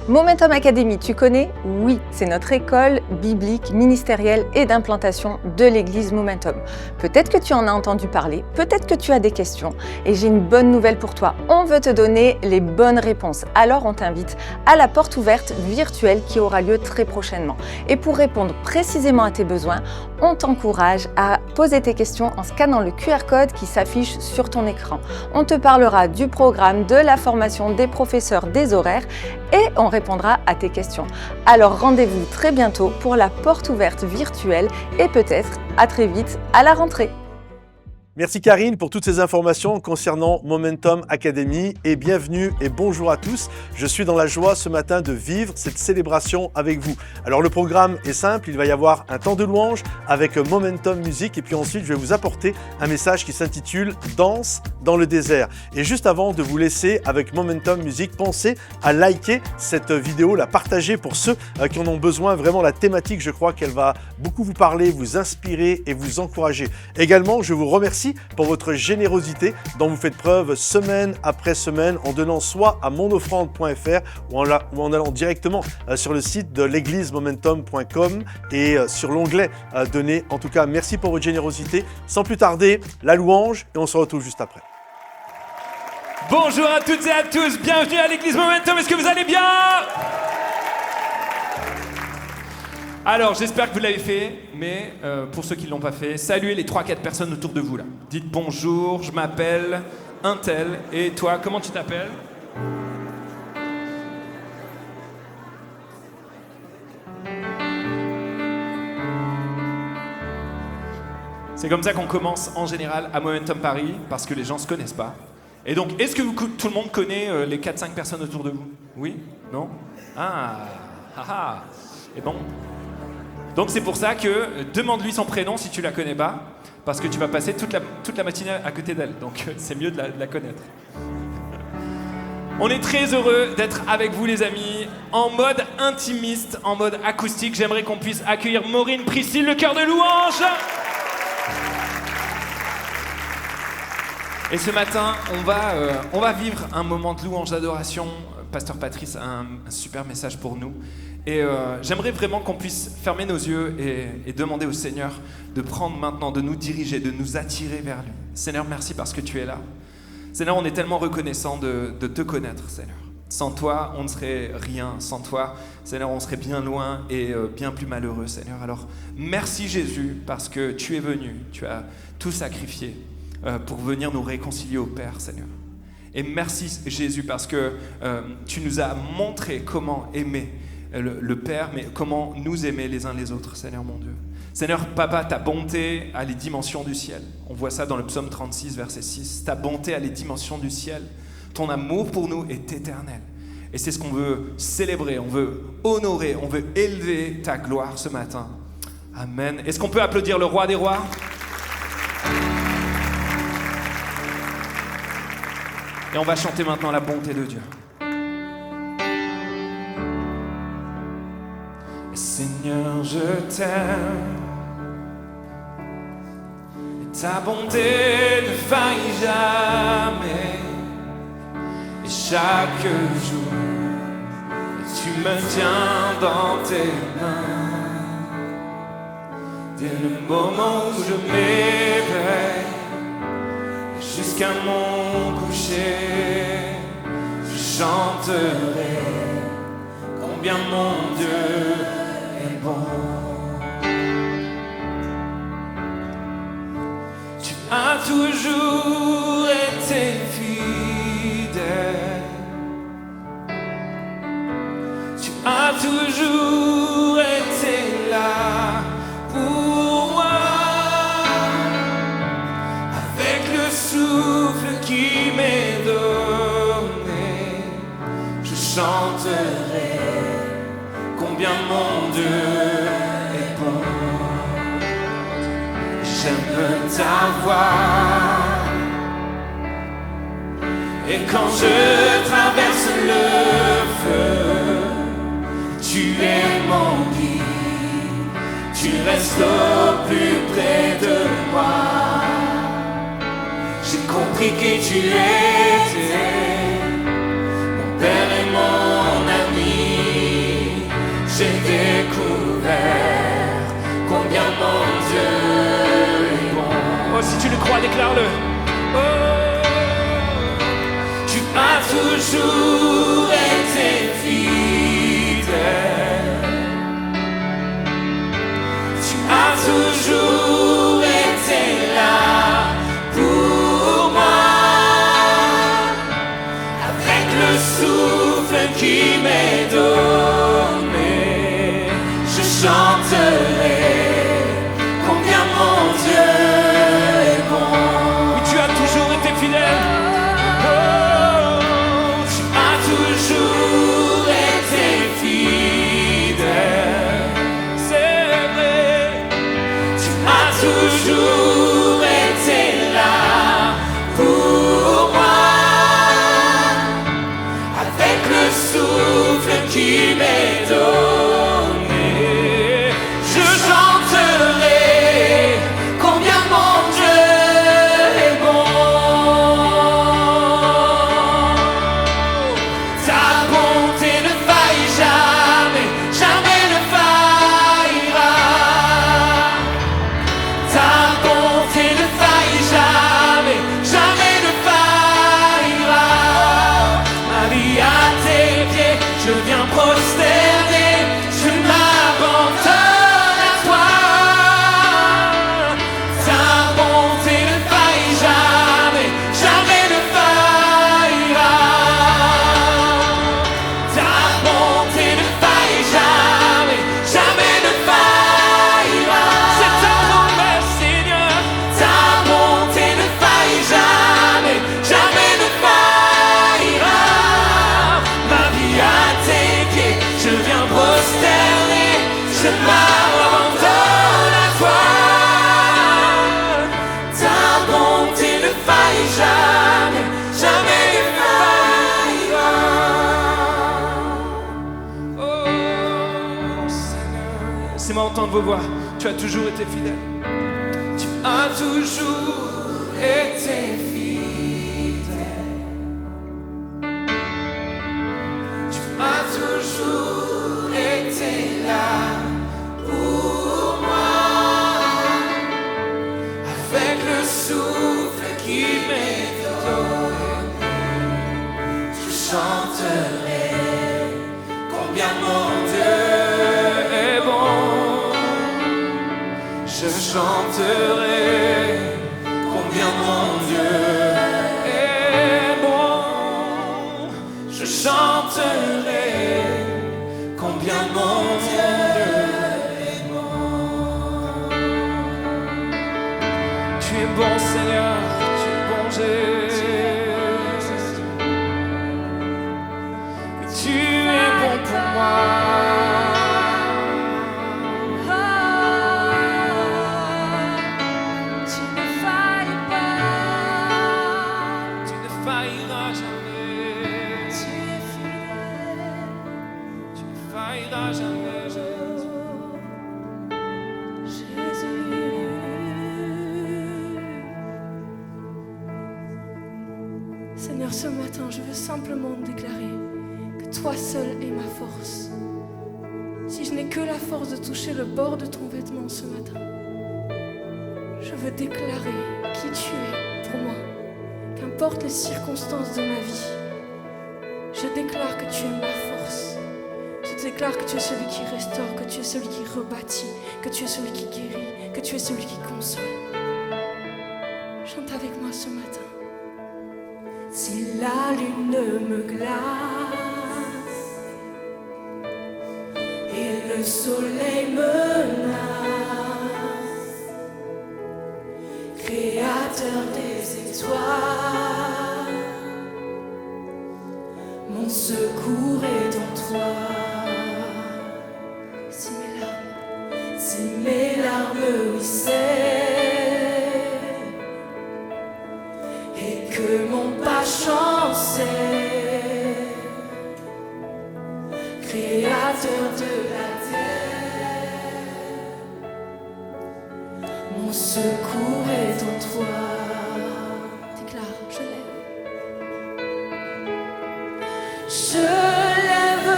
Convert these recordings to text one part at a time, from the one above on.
Momentum Academy, tu connais? Oui, c'est notre école biblique, ministérielle et d'implantation de l'église Momentum. Peut-être que tu en as entendu parler, peut-être que tu as des questions et j'ai une bonne nouvelle pour toi. On veut te donner les bonnes réponses. Alors on t'invite à la porte ouverte virtuelle qui aura lieu très prochainement. Et pour répondre précisément à tes besoins, on t'encourage à poser tes questions en scannant le QR code qui s'affiche sur ton écran. On te parlera du programme, de la formation, des professeurs, des horaires et on répondra à tes questions. Alors rendez-vous très bientôt pour la porte ouverte virtuelle et peut-être à très vite à la rentrée. Merci Karine pour toutes ces informations concernant Momentum Academy et bienvenue et bonjour à tous. Je suis dans la joie ce matin de vivre cette célébration avec vous. Alors le programme est simple, il va y avoir un temps de louange avec Momentum Music et puis ensuite je vais vous apporter un message qui s'intitule Danse dans le désert. Et juste avant de vous laisser avec Momentum Music, pensez à liker cette vidéo, la partager pour ceux qui en ont besoin. Vraiment la thématique, je crois qu'elle va beaucoup vous parler, vous inspirer et vous encourager. Également, je vous remercie pour votre générosité dont vous faites preuve semaine après semaine en donnant soit à monoffrande.fr ou en allant directement sur le site de l'église momentum.com et sur l'onglet donner. En tout cas, merci pour votre générosité. Sans plus tarder, la louange et on se retrouve juste après. Bonjour à toutes et à tous, bienvenue à l'église Momentum, est-ce que vous allez bien ? Alors, j'espère que vous l'avez fait, mais pour ceux qui ne l'ont pas fait, saluez les 3-4 personnes autour de vous là. Dites bonjour, je m'appelle Untel, et toi, comment tu t'appelles ? C'est comme ça qu'on commence en général à Momentum Paris, parce que les gens ne se connaissent pas. Et donc, est-ce que tout le monde connaît les 4-5 personnes autour de vous ? Oui ? Non ? Ah. Et bon. Donc c'est pour ça que demande-lui son prénom si tu la connais pas, parce que tu vas passer toute la matinée à côté d'elle. Donc c'est mieux de la connaître. On est très heureux d'être avec vous les amis, en mode intimiste, en mode acoustique. J'aimerais qu'on puisse accueillir Maureen, Priscille, le chœur de louange. Et ce matin, on va vivre un moment de louange, d'adoration. Pasteur Patrice a un super message pour nous. Et j'aimerais vraiment qu'on puisse fermer nos yeux et demander au Seigneur de prendre maintenant, de nous diriger, de nous attirer vers lui. Seigneur, merci parce que tu es là. Seigneur, on est tellement reconnaissant de te connaître, Seigneur. Sans toi, on ne serait rien. Sans toi, Seigneur, on serait bien loin et bien plus malheureux, Seigneur. Alors, merci Jésus parce que tu es venu, tu as tout sacrifié pour venir nous réconcilier au Père, Seigneur. Et merci Jésus parce que tu nous as montré comment aimer le Père, mais comment nous aimer les uns les autres, Seigneur mon Dieu. Seigneur, Papa, ta bonté a les dimensions du ciel. On voit ça dans le psaume 36, verset 6. Ta bonté a les dimensions du ciel. Ton amour pour nous est éternel. Et c'est ce qu'on veut célébrer, on veut honorer, on veut élever ta gloire ce matin. Amen. Est-ce qu'on peut applaudir le roi des rois ? Et on va chanter maintenant la bonté de Dieu. Seigneur, je t'aime, et ta bonté ne faillit jamais, et chaque jour, tu me tiens dans tes mains, dès le moment où je m'éveille, jusqu'à mon coucher, je chanterai combien mon Dieu est bon. Tu as toujours été fidèle. Tu as toujours été là pour moi. Avec le souffle qui m'est donné, je chanterai combien mon Dieu est bon. J'aime ta voix. Et quand je traverse le feu, tu es mon guide. Tu restes au plus près de moi. J'ai compris qui tu étais, mon Père et mon ami. Si tu le crois, déclare-le. Oh, tu as toujours été fidèle. Tu as toujours été là pour moi. Avec le souffle qui m'est donné, je chanterai combien mon Dieu est bon. Oui, tu as toujours été fidèle. Oh, tu as toujours été fidèle. C'est vrai. Tu as toujours été là pour moi. Avec le souffle qui m'est donné, je chanterai combien mon Dieu est bon. Ta bonté ne faillit jamais, jamais ne faillira. Ta bonté ne faillit jamais, jamais ne faillira. Ma vie à tes pieds, je viens prosterner, je m'abandonne à toi. Ta bonté ne faillit jamais, jamais ne faillira. Ta bonté ne faillit jamais, jamais ne faillira. C'est ta promesse, Seigneur. Ta bonté ne faillit jamais, jamais ne faillira. Ma vie à tes pieds, je viens prosterner, je m'abandonne à toi. Ta bonté ne faillit jamais, jamais ne faillira. Oh Seigneur, laissez-moi entendre vos voix. Tu as toujours été fidèle. Tu as toujours été fidèle. Tu as toujours été là pour moi. Avec le souffle qui m'est donné, je chanterai combien mon Dieu est bon. Je chanterai combien mon Dieu est bon. Je chanterai combien mon Dieu est bon. Tu es bon, Seigneur, tu es bon, Jésus. Oui, tu es bon pour moi. Tu ne failles pas, Tu ne failliras jamais. tu es fidèle. Tu ne failliras jamais, Jésus. Seigneur, ce matin, je veux simplement déclarer que toi seul es ma force. Si je n'ai que la force de toucher le bord de ton vêtement ce matin, je veux déclarer qui tu es pour moi, qu'importe les circonstances de ma vie. Je déclare que tu es ma force. Je déclare que tu es celui qui restaure, que tu es celui qui rebâtit, que tu es celui qui guérit, que tu es celui qui console. Chante avec moi ce matin. Si la lune me glace et le soleil menace, Créateur des étoiles, mon secours est en toi. Si mes larmes ruissaient et que mon pas chançait, Créateur de la terre, mon secours est en toi. Déclare, je lève. Je lève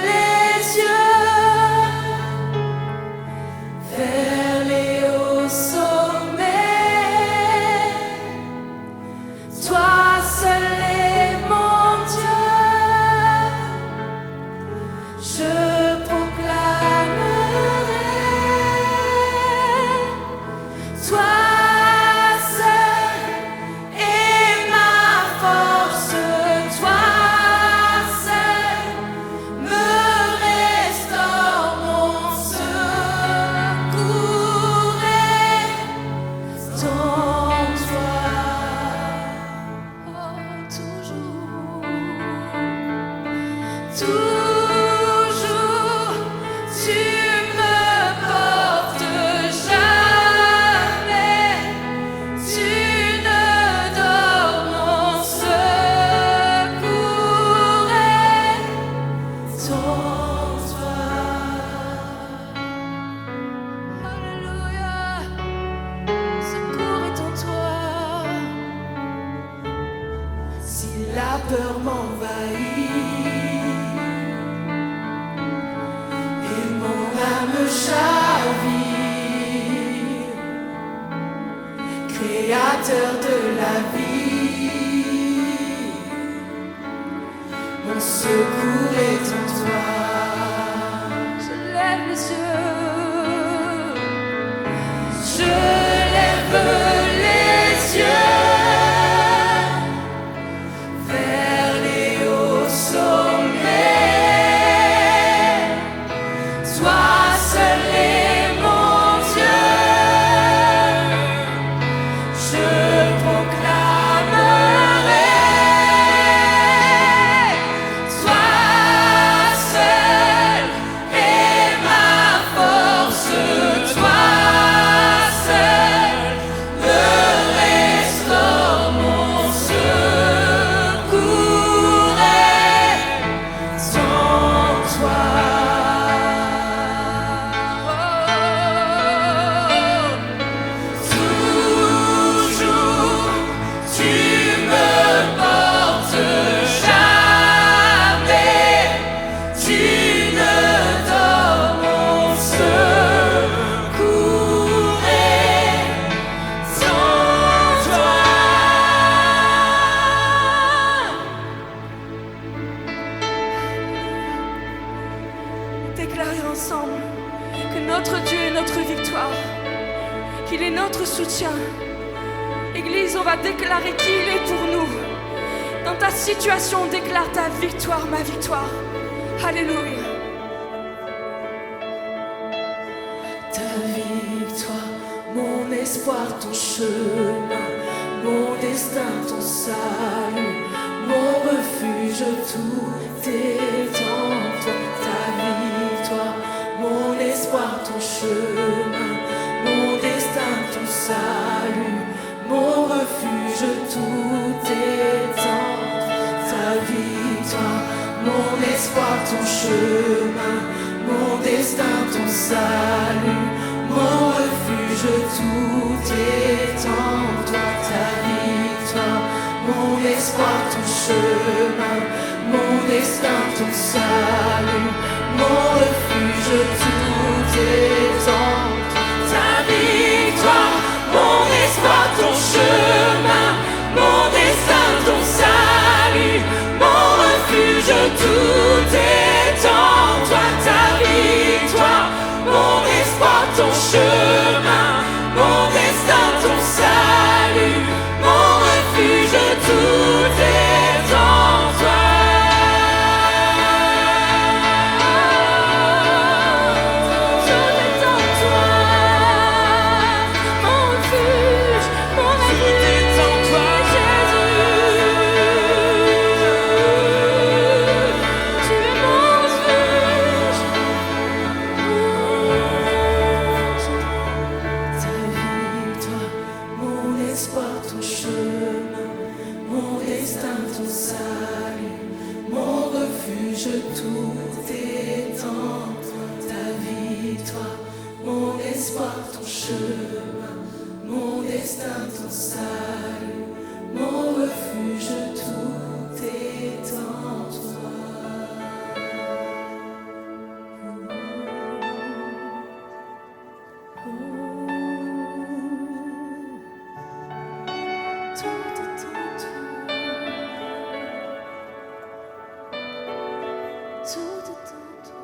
les yeux vers les hauts sommets. peur m'envahit et mon âme chavire. Créateur de la vie, mon secours est en toi. Je lève les yeux, Je lève les yeux vers les hauts sommets. Toi seul est mon Dieu. Je proclamerai. Toi seul est ma force. Toi seul me restaure mon secours est en toi. Toujours tu me portes, jamais tu ne dors, mon secours est en toi. déclarer ensemble que notre Dieu est notre victoire, qu'il est notre soutien. Église, on va déclarer qui il est pour nous. Dans ta situation, déclare ta victoire, ma victoire. Alléluia. Ta victoire, mon espoir, ton chemin, mon destin, ton salut, mon refuge, tout est en toi. Ta victoire, mon espoir, ton chemin, mon destin, ton salut, mon refuge, tout est en toi. Ta victoire, mon espoir, ton chemin, mon destin, ton salut, mon refuge, tout est en toi. Ta victoire, mon espoir, ton chemin, mon destin, ton salut, mon refuge, tout est en toi. Ta victoire, mon espoir, ton chemin, mon destin, ton salut, mon refuge, tout est en toi. Ta victoire, mon espoir, ton chemin, mon destin, ton salut, mon refuge, tout est en toi. Tout est en toi, mon refuge, mon refuge, en toi, Jésus. Tu es mon refuge. Ta victoire, mon espoir, ton chemin, mon destin, ton salut, mon refuge, tout est en toi. Ta victoire, mon espoir, ton chemin, mon destin, ton salut, mon refuge, tout est en toi. Tout est en toi. Tout est en toi.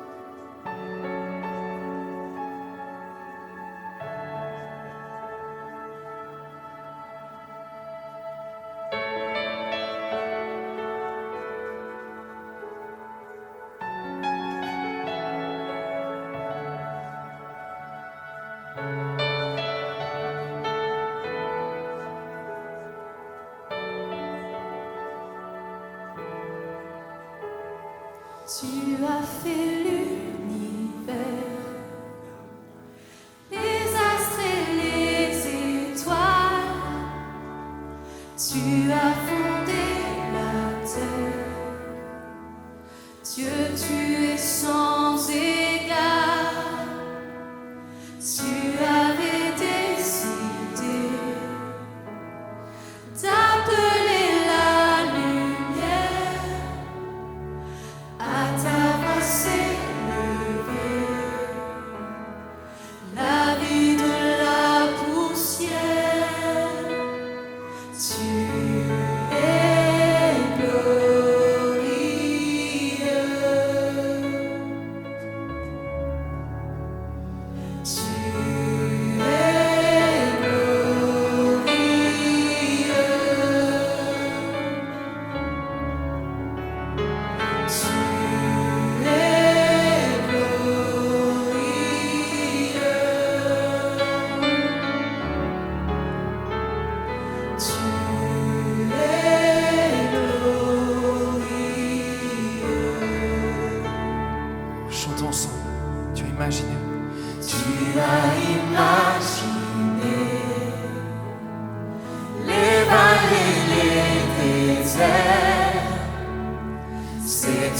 Tu as fait l'univers, les astres et les étoiles. Tu as fondé la terre. Dieu, tu es sans égard. Tu avais décidé d'appeler la lumière.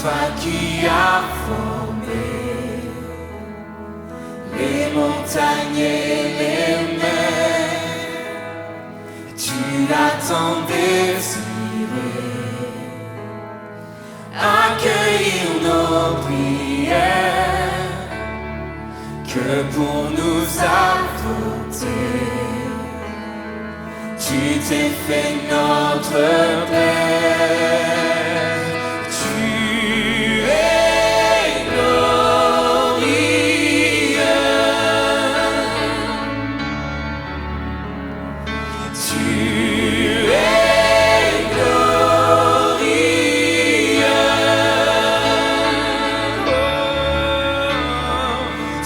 toi qui as formé les montagnes et les mers, tu l'as tant désiré, accueillir nos prières, que pour nous adopter, tu t'es fait notre Père. Tu es glorieux. Tu es glorieux.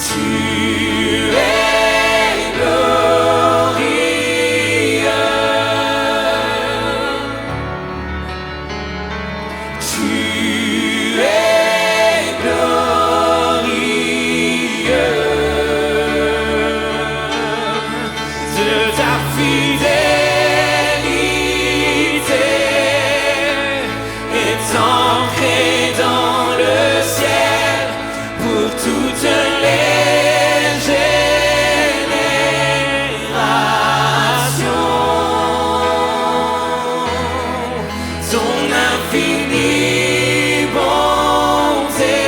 Tu es glorieux. Tu es glorieux de ta fidélité est ancrée dans le ciel pour toutes les générations. Ton infinie bonté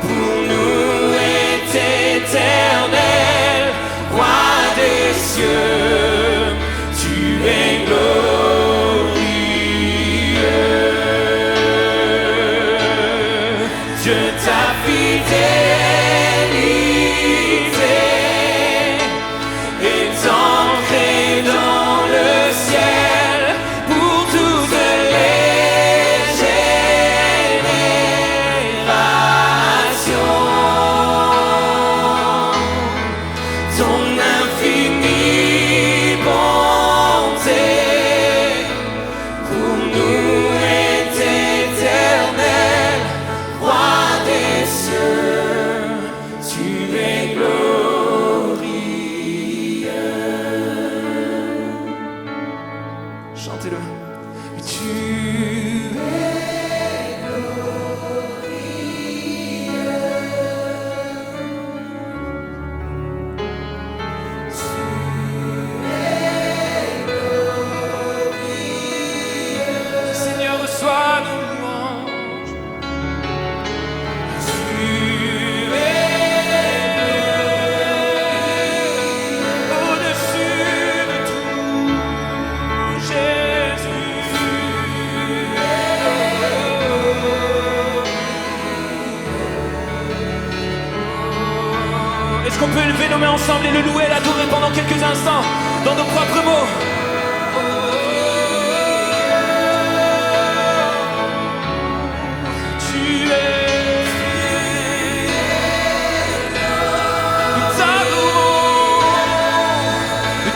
pour nous est éternelle. Roi des cieux, tu es glorieux. De ta fidélité est ancrée dans le ciel pour toutes les générations. Ton infinie bonté pour nous est éternelle. Roi des cieux, tu es glorieux. Chantez-le. Tu es Seigneur, reçois nos louanges. Tu es au-dessus de tout, Jésus. Est-ce qu'on peut élever nos mains ensemble et le louer et l'adorer pendant quelques instants dans nos propres mots? Tu es, nous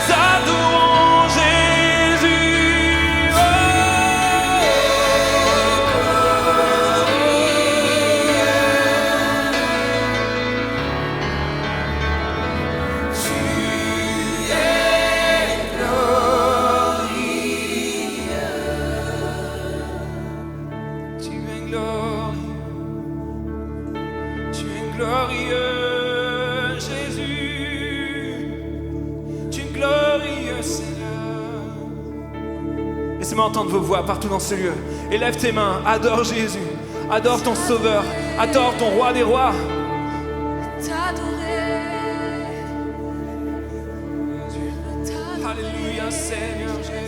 t'adorons, Jésus. Tu es glorieux. Tu es glorieux. Tu es glorieux, Jésus. Tu es glorieux, Seigneur. Laissez-moi entendre vos voix partout dans ce lieu. Élève tes mains, adore Jésus. Adore ton Sauveur. Adore ton Roi des Rois. Alléluia, Seigneur Jésus.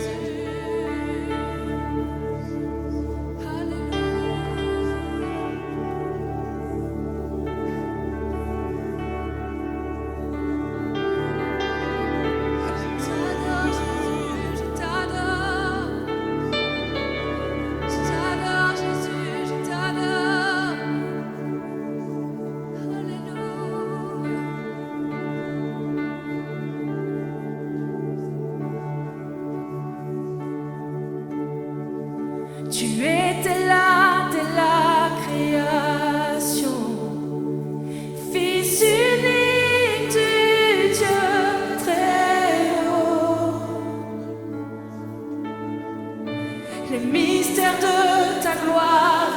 Tu étais là dès la création, Fils unique du Dieu très haut. Les mystères de ta gloire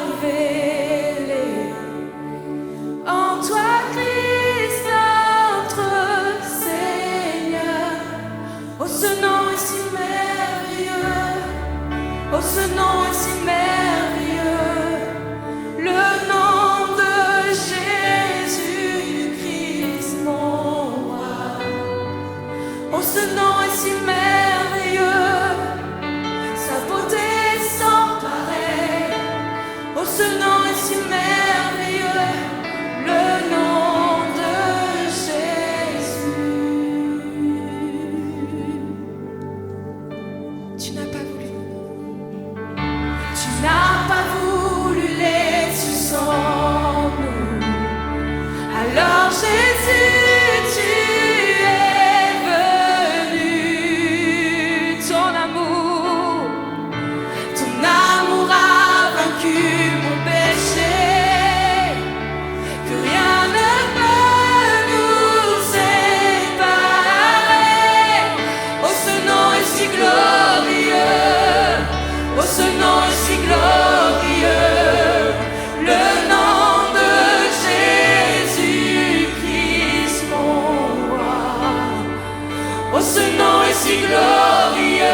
si glorieux,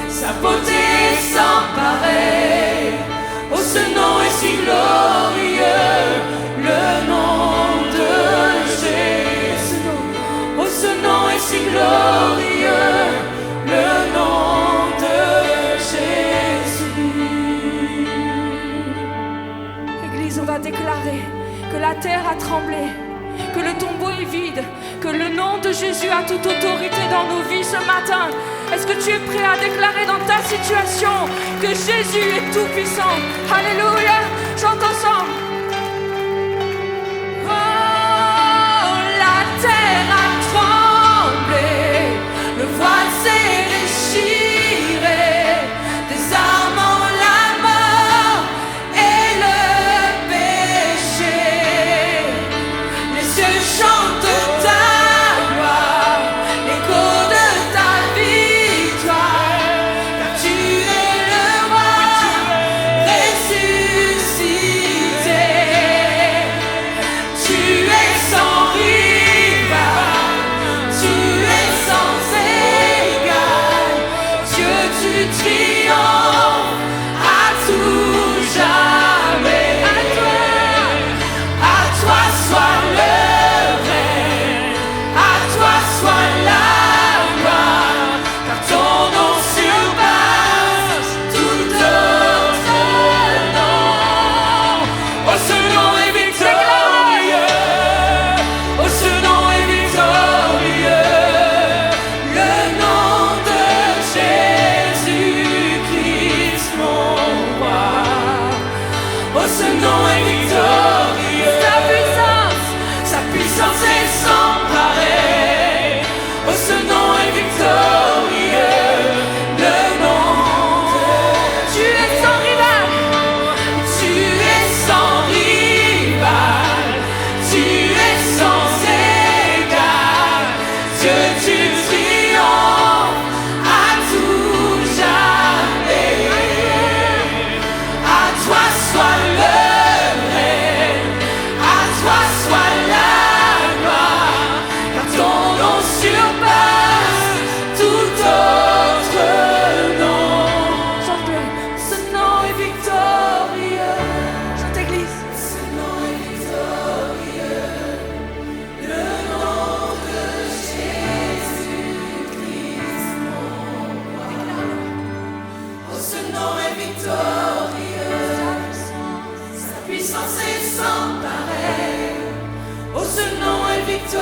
sa beauté est sans pareil. Oh, ce nom est si glorieux, le nom de Jésus. Oh, ce nom est si glorieux, le nom de Jésus. Église, on va déclarer que la terre a tremblé, que le tombeau est vide, que le nom de Jésus a toute autorité dans nos vies ce matin. Est-ce que tu es prêt à déclarer dans ta situation que Jésus est tout puissant? Alléluia, chante ensemble. Oh, la terre a tremblé, le voile s'est déchiré, désarmant la mort et le péché. Les cieux chantent ta gloire, l'écho de ta victoire, car tu es le roi ressuscité. Tu es sans rival, tu es sans égal, Dieu, tu triomphes à tout jamais. À toi soit le règne, à toi soit la gloire, car ton nom surpasse tout autre nom. Oh, ce nom est victorieux, oh, ce nom est victorieux, le nom de Jésus-Christ mon roi. Oh, ce nom est victorieux, sa puissance est sans pareil. Oh, ce nom est victorieux, le nom de tu es sans rival, tu es sans rival, tu es sans égal, Dieu, tu triomphes à tout jamais. À toi soit le règne, à toi soit la gloire, car ton nom surpasse tout autre nom. Chante-le, ce nom est victorieux. Chante église. Ce nom est victorieux, le nom de Jésus-Christ mon roi. Oh, ce nom est victorieux, sa puissance est sans pareil. Oh, ce nom est victorieux,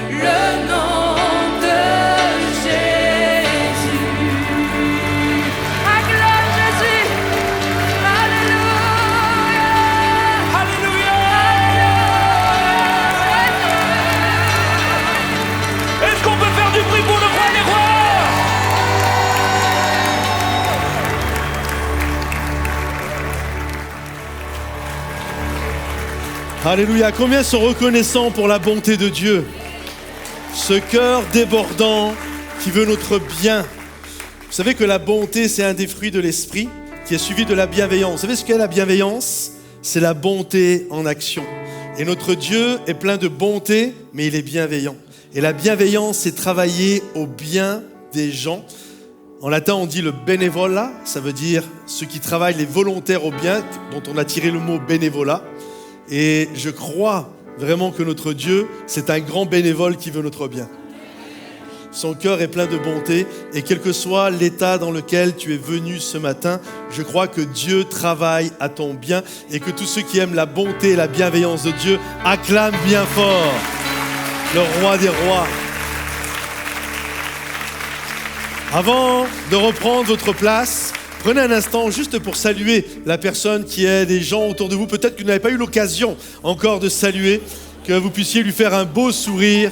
le nom de Jésus. Acclame Jésus. Alléluia. Alléluia. Est-ce qu'on peut faire du bruit pour le roi des rois? Alléluia. Combien sont reconnaissants pour la bonté de Dieu? Ce cœur débordant qui veut notre bien. Vous savez que la bonté, c'est un des fruits de l'esprit qui est suivi de la bienveillance. Vous savez ce qu'est la bienveillance? C'est la bonté en action. Et notre Dieu est plein de bonté, mais il est bienveillant. Et la bienveillance, c'est travailler au bien des gens. En latin, on dit le benevola, ça veut dire ceux qui travaillent, les volontaires au bien, dont on a tiré le mot bénévolat. Et je crois vraiment que notre Dieu, c'est un grand bénévole qui veut notre bien. Son cœur est plein de bonté et quel que soit l'état dans lequel tu es venu ce matin, je crois que Dieu travaille à ton bien et que tous ceux qui aiment la bonté et la bienveillance de Dieu acclament bien fort le roi des rois. Avant de reprendre votre place, prenez un instant juste pour saluer la personne qui est des gens autour de vous. Peut-être que vous n'avez pas eu l'occasion encore de saluer, que vous puissiez lui faire un beau sourire.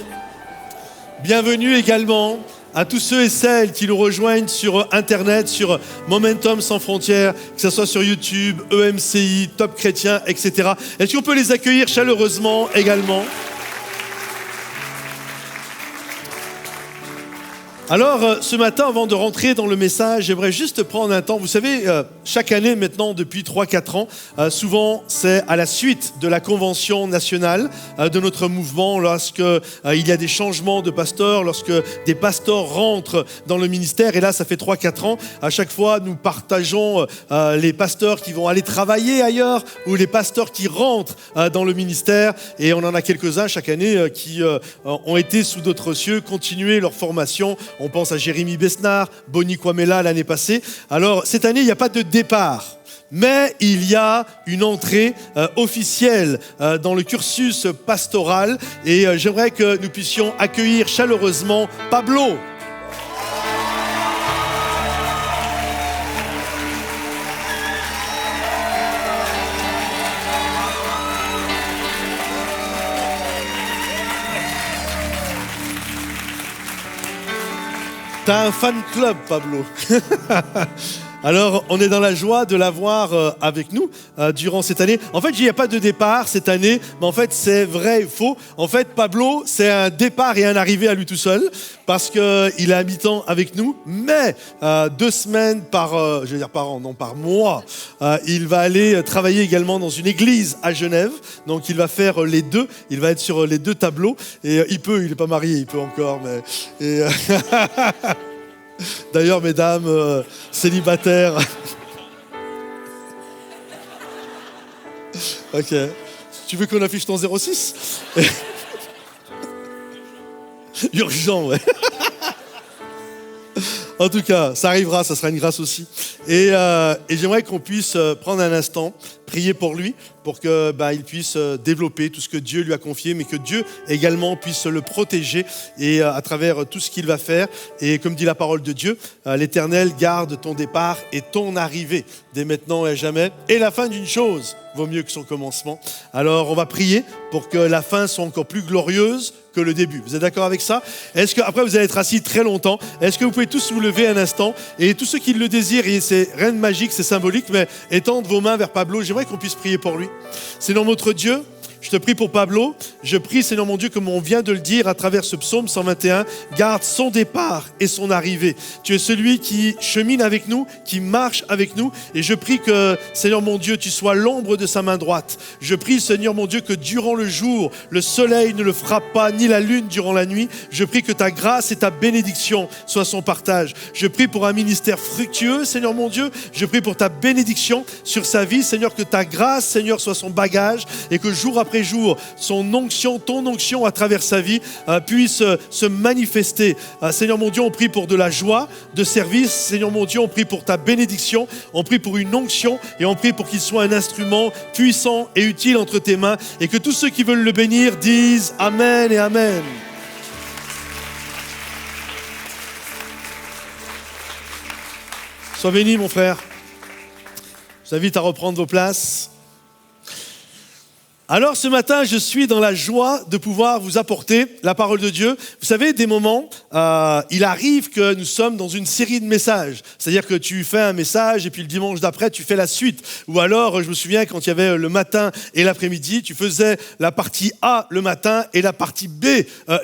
Bienvenue également à tous ceux et celles qui nous rejoignent sur Internet, sur Momentum Sans Frontières, que ce soit sur YouTube, EMCI, Top Chrétien, etc. Est-ce qu'on peut les accueillir chaleureusement également ? Alors, ce matin, avant de rentrer dans le message, j'aimerais juste prendre un temps. Vous savez, chaque année maintenant, depuis 3-4 ans, souvent, c'est à la suite de la convention nationale de notre mouvement, lorsque il y a des changements de pasteurs, lorsque des pasteurs rentrent dans le ministère. Et là, ça fait 3-4 ans. À chaque fois, nous partageons les pasteurs qui vont aller travailler ailleurs ou les pasteurs qui rentrent dans le ministère. Et on en a quelques-uns chaque année qui ont été sous d'autres cieux, continuer leur formation. On pense à Jérémy Besnard, Bonnie Kwamela l'année passée. Alors, cette année, il n'y a pas de départ. Mais il y a une entrée officielle dans le cursus pastoral. Et j'aimerais que nous puissions accueillir chaleureusement Pablo. T'as un fan club, Pablo. Alors, on est dans la joie de l'avoir avec nous durant cette année. En fait, il n'y a pas de départ cette année, mais en fait, c'est vrai et faux. En fait, Pablo, c'est un départ et un arrivée à lui tout seul, parce qu'il est à mi-temps avec nous. Mais 2 semaines par mois, il va aller travailler également dans une église à Genève. Donc, il va faire les deux. Il va être sur les 2 tableaux. Et il n'est pas marié, il peut encore, mais... D'ailleurs, mesdames célibataires. Ok. Tu veux qu'on affiche ton 06 ? Urgent, ouais. En tout cas, ça arrivera, ça sera une grâce aussi. Et j'aimerais qu'on puisse prendre un instant, prier pour lui, pour que il puisse développer tout ce que Dieu lui a confié, mais que Dieu également puisse le protéger et à travers tout ce qu'il va faire. Et comme dit la parole de Dieu, l'Éternel garde ton départ et ton arrivée dès maintenant et à jamais. Et la fin d'une chose vaut mieux que son commencement. Alors on va prier pour que la fin soit encore plus glorieuse que le début. Vous êtes d'accord avec ça ? Est-ce que après vous allez être assis très longtemps ? Est-ce que vous pouvez tous vous lever un instant ? Et tous ceux qui le désirent, et c'est rien de magique, c'est symbolique, mais étendre vos mains vers Pablo. J'aimerais qu'on puisse prier pour lui. Seigneur notre Dieu, je te prie pour Pablo. Je prie, Seigneur mon Dieu, comme on vient de le dire à travers ce psaume 121, garde son départ et son arrivée. Tu es celui qui chemine avec nous, qui marche avec nous. Et je prie que, Seigneur mon Dieu, tu sois l'ombre de sa main droite. Je prie, Seigneur mon Dieu, que durant le jour, le soleil ne le frappe pas, ni la lune durant la nuit. Je prie que ta grâce et ta bénédiction soient son partage. Je prie pour un ministère fructueux, Seigneur mon Dieu. Je prie pour ta bénédiction sur sa vie, Seigneur, que ta grâce, Seigneur, soit son bagage et que jour après jour, son onction, ton onction à travers sa vie puisse se manifester. Seigneur mon Dieu, on prie pour de la joie, de service. Seigneur mon Dieu, on prie pour ta bénédiction, on prie pour une onction et on prie pour qu'il soit un instrument puissant et utile entre tes mains et que tous ceux qui veulent le bénir disent Amen et Amen. Sois béni, mon frère. Je vous invite à reprendre vos places. Alors ce matin, je suis dans la joie de pouvoir vous apporter la parole de Dieu. Vous savez, des moments, il arrive que nous sommes dans une série de messages. C'est-à-dire que tu fais un message et puis le dimanche d'après, tu fais la suite. Ou alors, je me souviens quand il y avait le matin et l'après-midi, tu faisais la partie A le matin et la partie B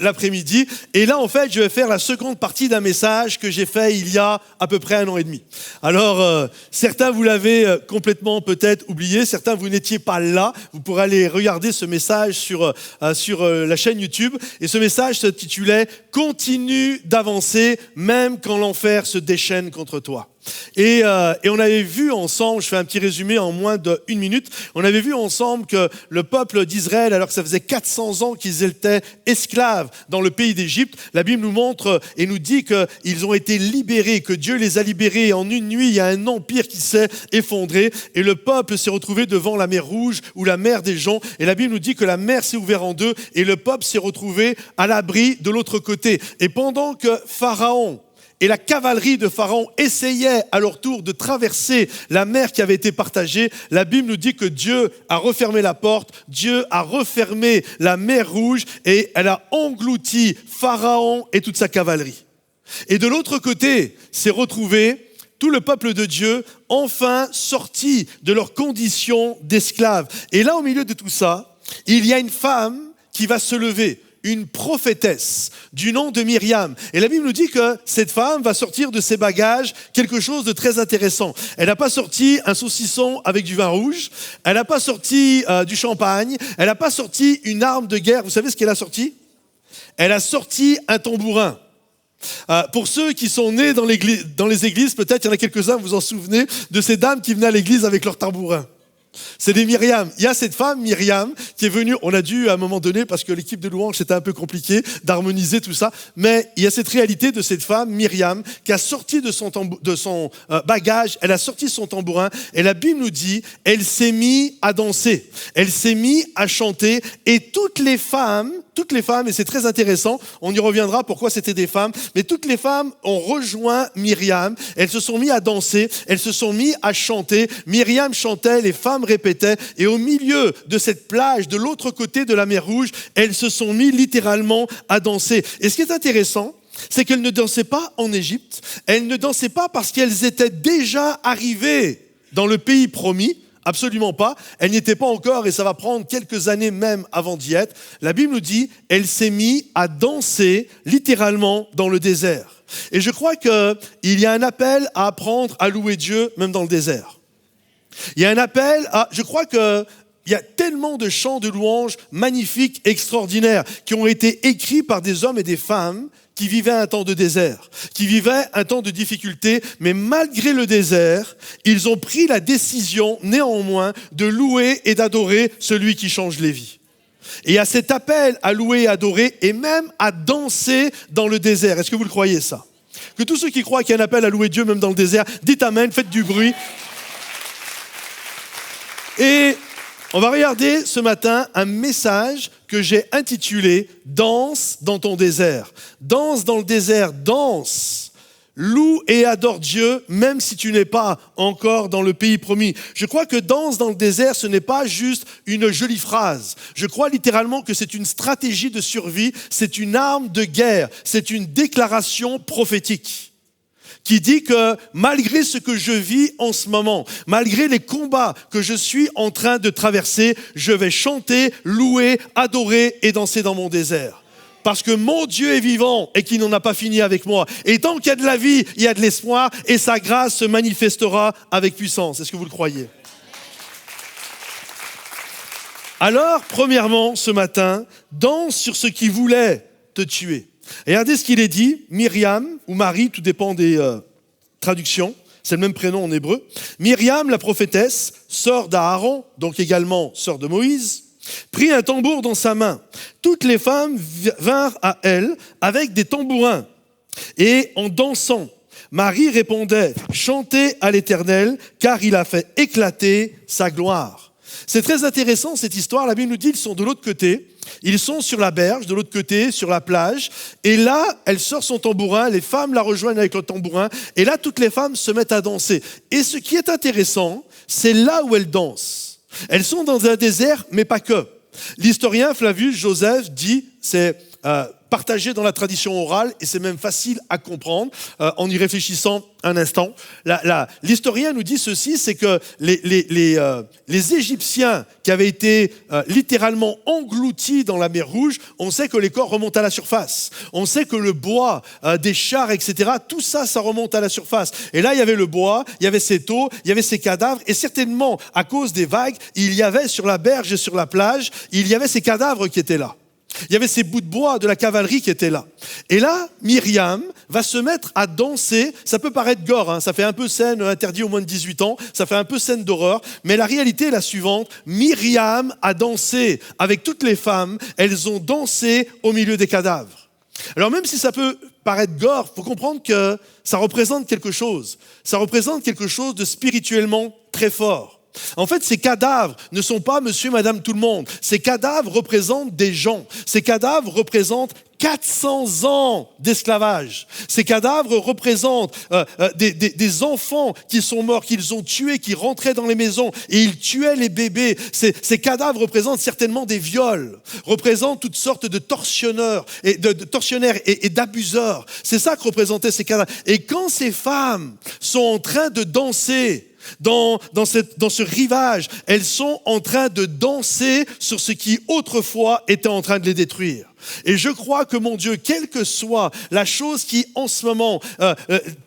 l'après-midi. Et là, en fait, je vais faire la seconde partie d'un message que j'ai fait il y a à peu près 1 an et demi. Alors, certains, vous l'avez complètement peut-être oublié. Certains, vous n'étiez pas là. Vous pourrez aller regarder ce message sur la chaîne YouTube. Et ce message s'intitulait « Continue d'avancer même quand l'enfer se déchaîne contre toi ». Et on avait vu ensemble, je fais un petit résumé en moins d'1 minute, on avait vu ensemble que le peuple d'Israël, alors que ça faisait 400 ans qu'ils étaient esclaves dans le pays d'Égypte, la Bible nous montre et nous dit qu'ils ont été libérés, que Dieu les a libérés. En une nuit, il y a un empire qui s'est effondré et le peuple s'est retrouvé devant la mer Rouge ou la mer des Joncs. Et la Bible nous dit que la mer s'est ouverte en deux et le peuple s'est retrouvé à l'abri de l'autre côté. Et pendant que Pharaon et la cavalerie de Pharaon essayait à leur tour de traverser la mer qui avait été partagée, la Bible nous dit que Dieu a refermé la porte, Dieu a refermé la mer Rouge et elle a englouti Pharaon et toute sa cavalerie. Et de l'autre côté, s'est retrouvé tout le peuple de Dieu, enfin sorti de leur condition d'esclaves. Et là, au milieu de tout ça, il y a une femme qui va se lever. une prophétesse du nom de Myriam. Et la Bible nous dit que cette femme va sortir de ses bagages quelque chose de très intéressant. Elle n'a pas sorti un saucisson avec du vin rouge, elle n'a pas sorti du champagne, elle n'a pas sorti une arme de guerre. Vous savez ce qu'elle a sorti? Elle a sorti un tambourin. Pour ceux qui sont nés dans les églises, peut-être il y en a quelques-uns, vous vous en souvenez, de ces dames qui venaient à l'église avec leur tambourin. C'est des Myriam. Il y a cette femme, Myriam, qui est venue, on a dû à un moment donné, parce que l'équipe de louange c'était un peu compliqué d'harmoniser tout ça, mais il y a cette réalité de cette femme, Myriam, qui a sorti de son bagage, elle a sorti son tambourin, et la Bible nous dit, elle s'est mise à danser, elle s'est mise à chanter, et toutes les femmes, et c'est très intéressant, on y reviendra pourquoi c'était des femmes, mais toutes les femmes ont rejoint Myriam, elles se sont mises à danser, elles se sont mises à chanter, Myriam chantait, les femmes répétaient, et au milieu de cette plage, de l'autre côté de la mer Rouge, elles se sont mises littéralement à danser. Et ce qui est intéressant, c'est qu'elles ne dansaient pas en Égypte, elles ne dansaient pas parce qu'elles étaient déjà arrivées dans le pays promis. Absolument pas. Elle n'y était pas encore et ça va prendre quelques années même avant d'y être. La Bible nous dit, elle s'est mise à danser littéralement dans le désert. Et je crois qu'il y a un appel à apprendre à louer Dieu même dans le désert. Il y a un appel à... Je crois qu'il y a tellement de chants de louanges magnifiques, extraordinaires, qui ont été écrits par des hommes et des femmes qui vivaient un temps de désert, qui vivaient un temps de difficulté, mais malgré le désert, ils ont pris la décision, néanmoins, de louer et d'adorer celui qui change les vies. Et il y a cet appel à louer et adorer, et même à danser dans le désert. Est-ce que vous le croyez, ça? Que tous ceux qui croient qu'il y a un appel à louer Dieu, même dans le désert, dites amen, faites du bruit. Et on va regarder ce matin un message que j'ai intitulé « Danse dans ton désert ». Danse dans le désert, danse. Loue et adore Dieu, même si tu n'es pas encore dans le pays promis. Je crois que danse dans le désert, ce n'est pas juste une jolie phrase. Je crois littéralement que c'est une stratégie de survie, c'est une arme de guerre, c'est une déclaration prophétique qui dit que malgré ce que je vis en ce moment, malgré les combats que je suis en train de traverser, je vais chanter, louer, adorer et danser dans mon désert. Parce que mon Dieu est vivant et qu'il n'en a pas fini avec moi. Et tant qu'il y a de la vie, il y a de l'espoir et sa grâce se manifestera avec puissance. Est-ce que vous le croyez? Alors, premièrement, ce matin, danse sur ce qui voulait te tuer. Et regardez ce qu'il est dit, Myriam, ou Marie, tout dépend des traductions, c'est le même prénom en hébreu. Myriam, la prophétesse, sœur d'Aaron, donc également sœur de Moïse, prit un tambour dans sa main. Toutes les femmes vinrent à elle avec des tambourins et en dansant. Marie répondait, chantez à l'Éternel, car il a fait éclater sa gloire. C'est très intéressant cette histoire, la Bible nous dit qu'ils sont de l'autre côté. Ils sont sur la berge, de l'autre côté, sur la plage. Et là, elle sort son tambourin, les femmes la rejoignent avec le tambourin. Et là, toutes les femmes se mettent à danser. Et ce qui est intéressant, c'est là où elles dansent. Elles sont dans un désert, mais pas que. L'historien Flavius Joseph dit, c'est partagé dans la tradition orale, et c'est même facile à comprendre en y réfléchissant un instant. L'historien nous dit ceci, c'est que les Égyptiens qui avaient été littéralement engloutis dans la mer Rouge, on sait que les corps remontent à la surface. On sait que le bois, des chars, etc., tout ça, ça remonte à la surface. Et là, il y avait le bois, il y avait cette eau, il y avait ces cadavres, et certainement, à cause des vagues, il y avait sur la berge et sur la plage, il y avait ces cadavres qui étaient là. Il y avait ces bouts de bois de la cavalerie qui étaient là. Et là, Myriam va se mettre à danser. Ça peut paraître gore, hein, ça fait un peu scène interdit aux moins de 18 ans, ça fait un peu scène d'horreur, mais la réalité est la suivante. Myriam a dansé avec toutes les femmes, elles ont dansé au milieu des cadavres. Alors même si ça peut paraître gore, il faut comprendre que ça représente quelque chose. Ça représente quelque chose de spirituellement très fort. En fait, ces cadavres ne sont pas monsieur, madame, tout le monde. Ces cadavres représentent des gens. Ces cadavres représentent 400 ans d'esclavage. Ces cadavres représentent des enfants qui sont morts, qu'ils ont tués, qui rentraient dans les maisons et ils tuaient les bébés. Ces cadavres représentent certainement des viols, représentent toutes sortes de tortionnaires et d'abuseurs. C'est ça que représentaient ces cadavres. Et quand ces femmes sont en train de danser dans ce rivage, elles sont en train de danser sur ce qui autrefois était en train de les détruire. Et je crois que mon Dieu, quelle que soit la chose qui en ce moment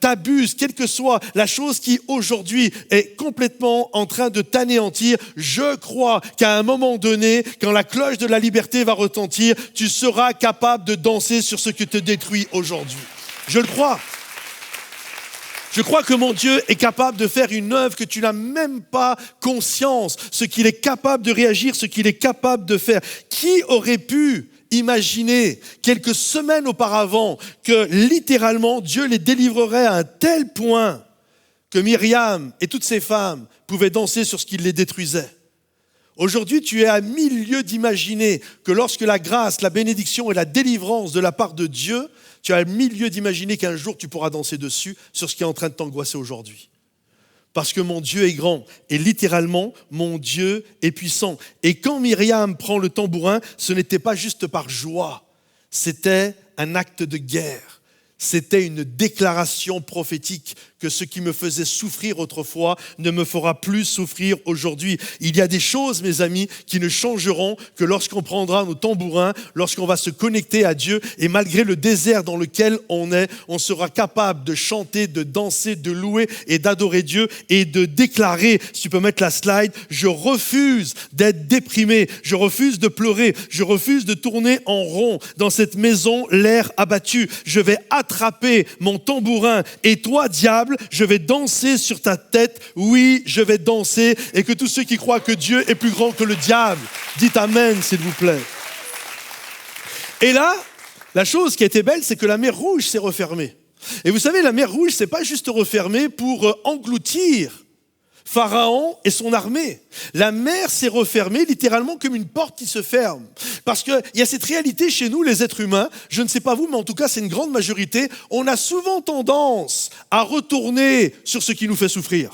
t'abuse, quelle que soit la chose qui aujourd'hui est complètement en train de t'anéantir, je crois qu'à un moment donné, quand la cloche de la liberté va retentir, tu seras capable de danser sur ce qui te détruit aujourd'hui. Je le crois. Je crois que mon Dieu est capable de faire une œuvre que tu n'as même pas conscience, ce qu'il est capable de réagir, ce qu'il est capable de faire. Qui aurait pu imaginer quelques semaines auparavant que littéralement Dieu les délivrerait à un tel point que Myriam et toutes ces femmes pouvaient danser sur ce qui les détruisait? Aujourd'hui, tu es à 1000 lieues d'imaginer que lorsque la grâce, la bénédiction et la délivrance de la part de Dieu, tu es à 1000 lieues d'imaginer qu'un jour tu pourras danser dessus sur ce qui est en train de t'angoisser aujourd'hui. Parce que mon Dieu est grand et littéralement, mon Dieu est puissant. Et quand Myriam prend le tambourin, ce n'était pas juste par joie, c'était un acte de guerre. C'était une déclaration prophétique que ce qui me faisait souffrir autrefois ne me fera plus souffrir aujourd'hui. Il y a des choses, mes amis, qui ne changeront que lorsqu'on prendra nos tambourins, lorsqu'on va se connecter à Dieu. Et malgré le désert dans lequel on est, on sera capable de chanter, de danser, de louer et d'adorer Dieu et de déclarer, si tu peux mettre la slide, je refuse d'être déprimé, je refuse de pleurer, je refuse de tourner en rond dans cette maison, l'air abattu. Je vais attraper mon tambourin et toi, diable, je vais danser sur ta tête. Oui, je vais danser. Et que tous ceux qui croient que Dieu est plus grand que le diable, dites Amen, s'il vous plaît. Et là, la chose qui était belle, c'est que la mer Rouge s'est refermée. Et vous savez, la mer Rouge, c'est pas juste refermée pour engloutir Pharaon et son armée. La mer s'est refermée littéralement comme une porte qui se ferme. Parce qu'il y a cette réalité chez nous, les êtres humains, je ne sais pas vous, mais en tout cas c'est une grande majorité, on a souvent tendance à retourner sur ce qui nous fait souffrir.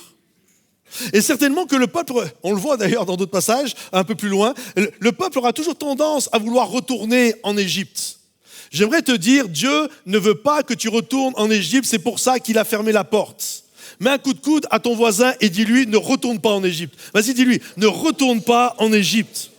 Et certainement que le peuple, on le voit d'ailleurs dans d'autres passages, un peu plus loin, le peuple aura toujours tendance à vouloir retourner en Égypte. J'aimerais te dire, Dieu ne veut pas que tu retournes en Égypte, c'est pour ça qu'il a fermé la porte. Mets un coup de coude à ton voisin et dis-lui, ne retourne pas en Égypte. Vas-y, dis-lui, ne retourne pas en Égypte.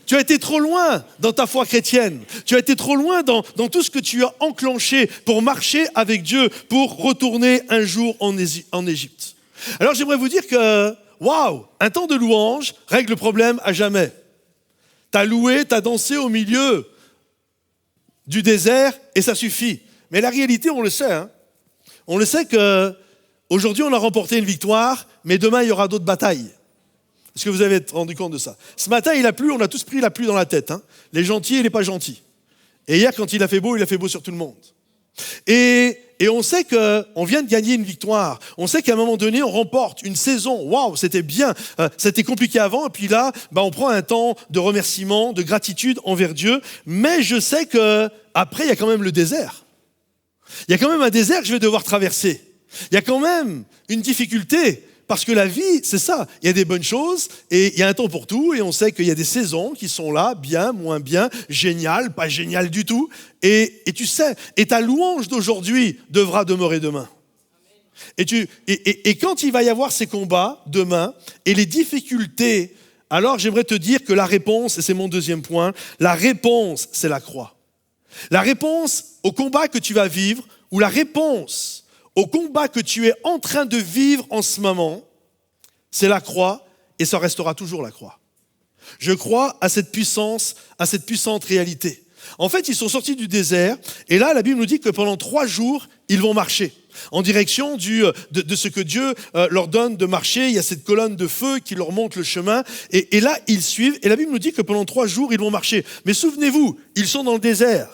Tu as été trop loin dans ta foi chrétienne. Tu as été trop loin dans tout ce que tu as enclenché pour marcher avec Dieu, pour retourner un jour en Égypte. Alors j'aimerais vous dire que, waouh, un temps de louange règle le problème à jamais. T'as loué, t'as dansé au milieu du désert et ça suffit. Mais la réalité, on le sait, hein. On le sait qu'aujourd'hui, on a remporté une victoire, mais demain, il y aura d'autres batailles. Est-ce que vous avez rendu compte de ça? Ce matin, il a plu, on a tous pris la pluie dans la tête. Hein. Les gentils et les pas gentils. Et hier, quand il a fait beau sur tout le monde. Et on sait qu'on vient de gagner une victoire. On sait qu'à un moment donné, on remporte une saison. Waouh, c'était bien. C'était compliqué avant. Et puis là, on prend un temps de remerciement, de gratitude envers Dieu. Mais je sais qu'après, il y a quand même le désert. Il y a quand même un désert que je vais devoir traverser. Il y a quand même une difficulté, parce que la vie, c'est ça. Il y a des bonnes choses et il y a un temps pour tout. Et on sait qu'il y a des saisons qui sont là, bien, moins bien, génial, pas génial du tout. Et tu sais, et ta louange d'aujourd'hui devra demeurer demain. Et quand il va y avoir ces combats demain et les difficultés, alors j'aimerais te dire que la réponse, et c'est mon deuxième point, la réponse, c'est la croix. La réponse au combat que tu vas vivre, ou la réponse au combat que tu es en train de vivre en ce moment, c'est la croix, et ça restera toujours la croix. Je crois à cette puissance, à cette puissante réalité. En fait, ils sont sortis du désert, et là, la Bible nous dit que pendant 3 jours, ils vont marcher en direction de ce que Dieu leur donne de marcher. Il y a cette colonne de feu qui leur montre le chemin, et là, ils suivent, et la Bible nous dit que pendant 3 jours, ils vont marcher. Mais souvenez-vous, ils sont dans le désert.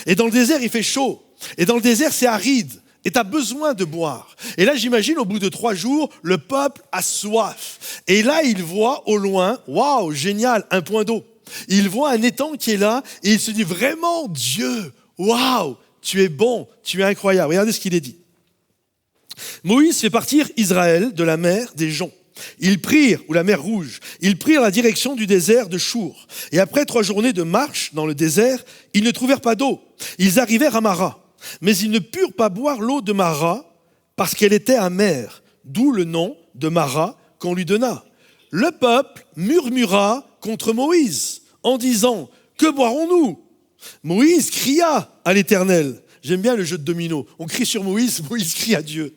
Et dans le désert, il fait chaud. Et dans le désert, c'est aride. Et tu as besoin de boire. Et là, j'imagine, au bout de 3 jours, le peuple a soif. Et là, il voit au loin, waouh, génial, un point d'eau. Il voit un étang qui est là, et il se dit, vraiment, Dieu, waouh, tu es bon, tu es incroyable. Regardez ce qu'il est dit. Moïse fait partir Israël de la mer des joncs. Ils prirent, ou la mer Rouge, ils prirent la direction du désert de Chour. Et après 3 journées de marche dans le désert, ils ne trouvèrent pas d'eau. Ils arrivèrent à Mara. Mais ils ne purent pas boire l'eau de Mara parce qu'elle était amère, d'où le nom de Mara qu'on lui donna. Le peuple murmura contre Moïse en disant « Que boirons-nous ? Moïse cria à l'Éternel. J'aime bien le jeu de domino. On crie sur Moïse, Moïse crie à Dieu.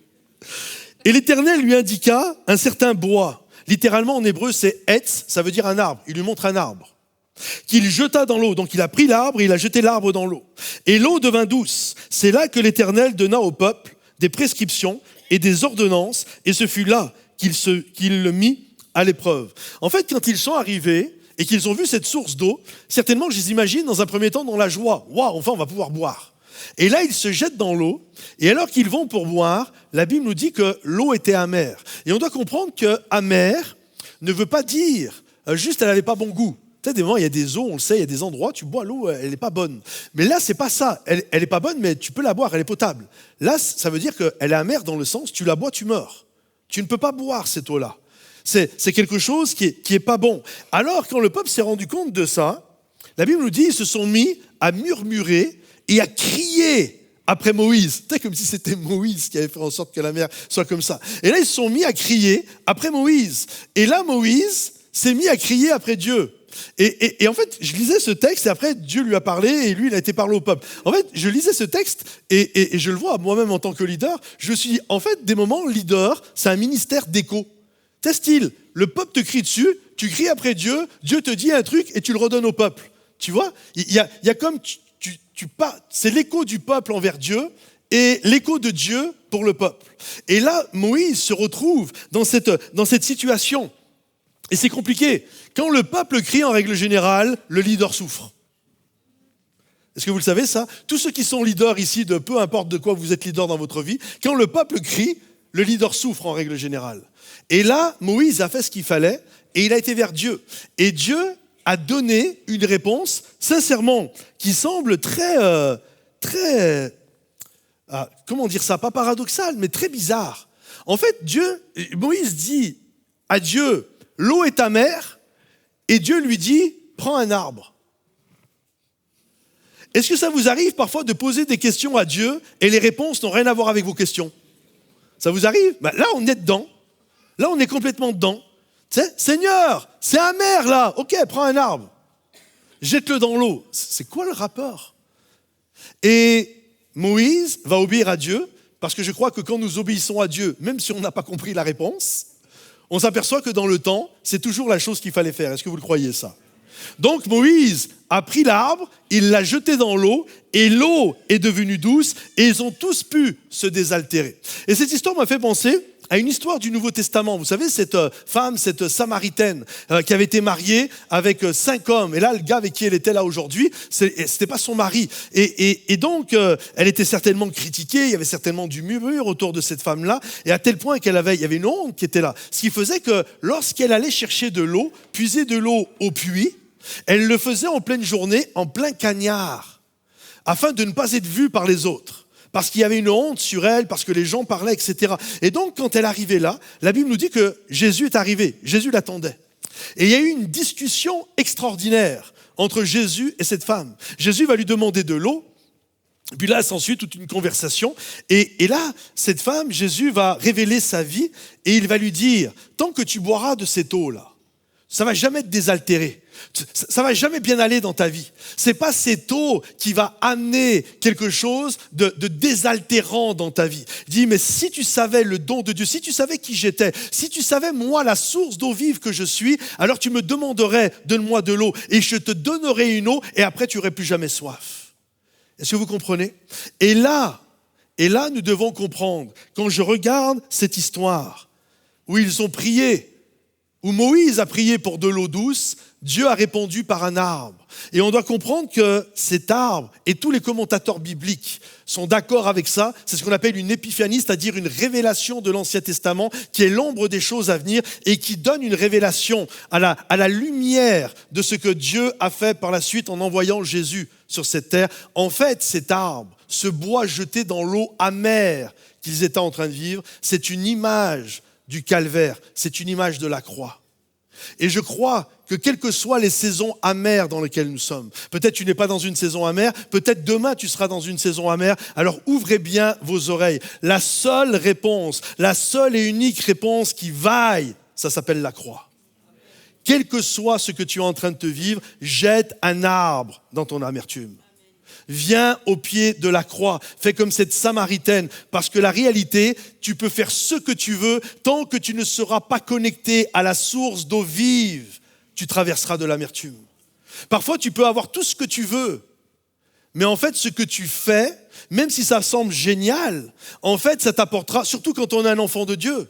Et l'Éternel lui indiqua un certain bois. Littéralement en hébreu c'est etz, ça veut dire un arbre. Il lui montre un arbre. Qu'il jeta dans l'eau. Donc il a pris l'arbre et il a jeté l'arbre dans l'eau. Et l'eau devint douce. C'est là que l'Éternel donna au peuple des prescriptions et des ordonnances. Et ce fut là qu'il le mit à l'épreuve. En fait, quand ils sont arrivés et qu'ils ont vu cette source d'eau, certainement, je les imagine dans un premier temps dans la joie. Waouh, enfin on va pouvoir boire. Et là, ils se jettent dans l'eau. Et alors qu'ils vont pour boire, la Bible nous dit que l'eau était amère. Et on doit comprendre que amère ne veut pas dire juste elle n'avait pas bon goût. Tu sais, des moments, il y a des eaux, on le sait, il y a des endroits, tu bois l'eau, elle n'est pas bonne. Mais là, c'est pas ça. Elle n'est pas bonne, mais tu peux la boire, elle est potable. Là, ça veut dire qu'elle est amère dans le sens, tu la bois, tu meurs. Tu ne peux pas boire cette eau-là. C'est quelque chose qui est pas bon. Alors, quand le peuple s'est rendu compte de ça, la Bible nous dit, ils se sont mis à murmurer et à crier après Moïse. C'est comme si c'était Moïse qui avait fait en sorte que la mer soit comme ça. Et là, ils se sont mis à crier après Moïse. Et là, Moïse s'est mis à crier après Dieu. Et en fait, je lisais ce texte et après, Dieu lui a parlé et lui, il a été parlé au peuple. En fait, je lisais ce texte et je le vois moi-même en tant que leader. Je me suis dit, en fait, des moments, leader, c'est un ministère d'écho. C'est style, le peuple te crie dessus, tu cries après Dieu, Dieu te dit un truc et tu le redonnes au peuple. Tu vois, il y a comme, c'est l'écho du peuple envers Dieu et l'écho de Dieu pour le peuple. Et là, Moïse se retrouve dans cette situation. Et c'est compliqué. Quand le peuple crie en règle générale, le leader souffre. Est-ce que vous le savez ça ? Tous ceux qui sont leaders ici, de peu importe de quoi vous êtes leader dans votre vie, quand le peuple crie, le leader souffre en règle générale. Et là, Moïse a fait ce qu'il fallait et il a été vers Dieu. Et Dieu a donné une réponse, sincèrement, qui semble très, comment dire ça, pas paradoxale, mais très bizarre. En fait, Moïse dit à Dieu, l'eau est amère, et Dieu lui dit, prends un arbre. Est-ce que ça vous arrive parfois de poser des questions à Dieu et les réponses n'ont rien à voir avec vos questions ? Ça vous arrive ? Là, on est dedans. Là, on est complètement dedans. Tu sais, Seigneur, c'est amer là. Ok, prends un arbre. Jette-le dans l'eau. C'est quoi le rapport ? Et Moïse va obéir à Dieu, parce que je crois que quand nous obéissons à Dieu, même si on n'a pas compris la réponse, on s'aperçoit que dans le temps, c'est toujours la chose qu'il fallait faire. Est-ce que vous le croyez ça ? Donc Moïse a pris l'arbre, il l'a jeté dans l'eau, et l'eau est devenue douce, et ils ont tous pu se désaltérer. Et cette histoire m'a fait penser à une histoire du Nouveau Testament. Vous savez, cette femme, cette Samaritaine, qui avait été mariée avec 5 hommes. Et là, le gars avec qui elle était là aujourd'hui, c'était pas son mari. Et donc, elle était certainement critiquée. Il y avait certainement du murmure autour de cette femme-là. Et à tel point il y avait une honte qui était là. Ce qui faisait que lorsqu'elle allait chercher de l'eau, puiser de l'eau au puits, elle le faisait en pleine journée, en plein cagnard, afin de ne pas être vue par les autres. Parce qu'il y avait une honte sur elle, parce que les gens parlaient, etc. Et donc, quand elle arrivait là, la Bible nous dit que Jésus est arrivé. Jésus l'attendait. Et il y a eu une discussion extraordinaire entre Jésus et cette femme. Jésus va lui demander de l'eau. Puis là, s'ensuit toute une conversation. Et là, cette femme, Jésus va révéler sa vie et il va lui dire, tant que tu boiras de cette eau-là, ça va jamais te désaltérer. Ça va jamais bien aller dans ta vie. C'est pas cette eau qui va amener quelque chose de désaltérant dans ta vie. Il dit, mais si tu savais le don de Dieu, si tu savais qui j'étais, si tu savais moi la source d'eau vive que je suis, alors tu me demanderais, donne-moi de l'eau, et je te donnerai une eau, et après tu n'aurais plus jamais soif. Est-ce que vous comprenez ? Et là, nous devons comprendre, quand je regarde cette histoire, où ils ont prié, où Moïse a prié pour de l'eau douce, Dieu a répondu par un arbre. Et on doit comprendre que cet arbre, et tous les commentateurs bibliques sont d'accord avec ça, c'est ce qu'on appelle une épiphanie, c'est-à-dire une révélation de l'Ancien Testament qui est l'ombre des choses à venir et qui donne une révélation à la lumière de ce que Dieu a fait par la suite en envoyant Jésus sur cette terre. En fait, cet arbre, ce bois jeté dans l'eau amère qu'ils étaient en train de vivre, c'est une image du calvaire, c'est une image de la croix. Et je crois que quelles que soient les saisons amères dans lesquelles nous sommes, peut-être tu n'es pas dans une saison amère, peut-être demain tu seras dans une saison amère, alors ouvrez bien vos oreilles. La seule réponse, la seule et unique réponse qui vaille, ça s'appelle la croix. Quel que soit ce que tu es en train de te vivre, jette un arbre dans ton amertume. Viens au pied de la croix. Fais comme cette Samaritaine. Parce que la réalité, tu peux faire ce que tu veux. Tant que tu ne seras pas connecté à la source d'eau vive, tu traverseras de l'amertume. Parfois, tu peux avoir tout ce que tu veux. Mais en fait, ce que tu fais, même si ça semble génial, en fait, ça t'apportera, surtout quand on est un enfant de Dieu.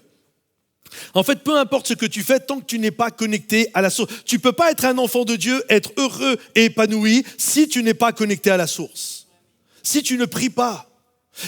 En fait, peu importe ce que tu fais, tant que tu n'es pas connecté à la source. Tu ne peux pas être un enfant de Dieu, être heureux et épanoui si tu n'es pas connecté à la source. Si tu ne pries pas.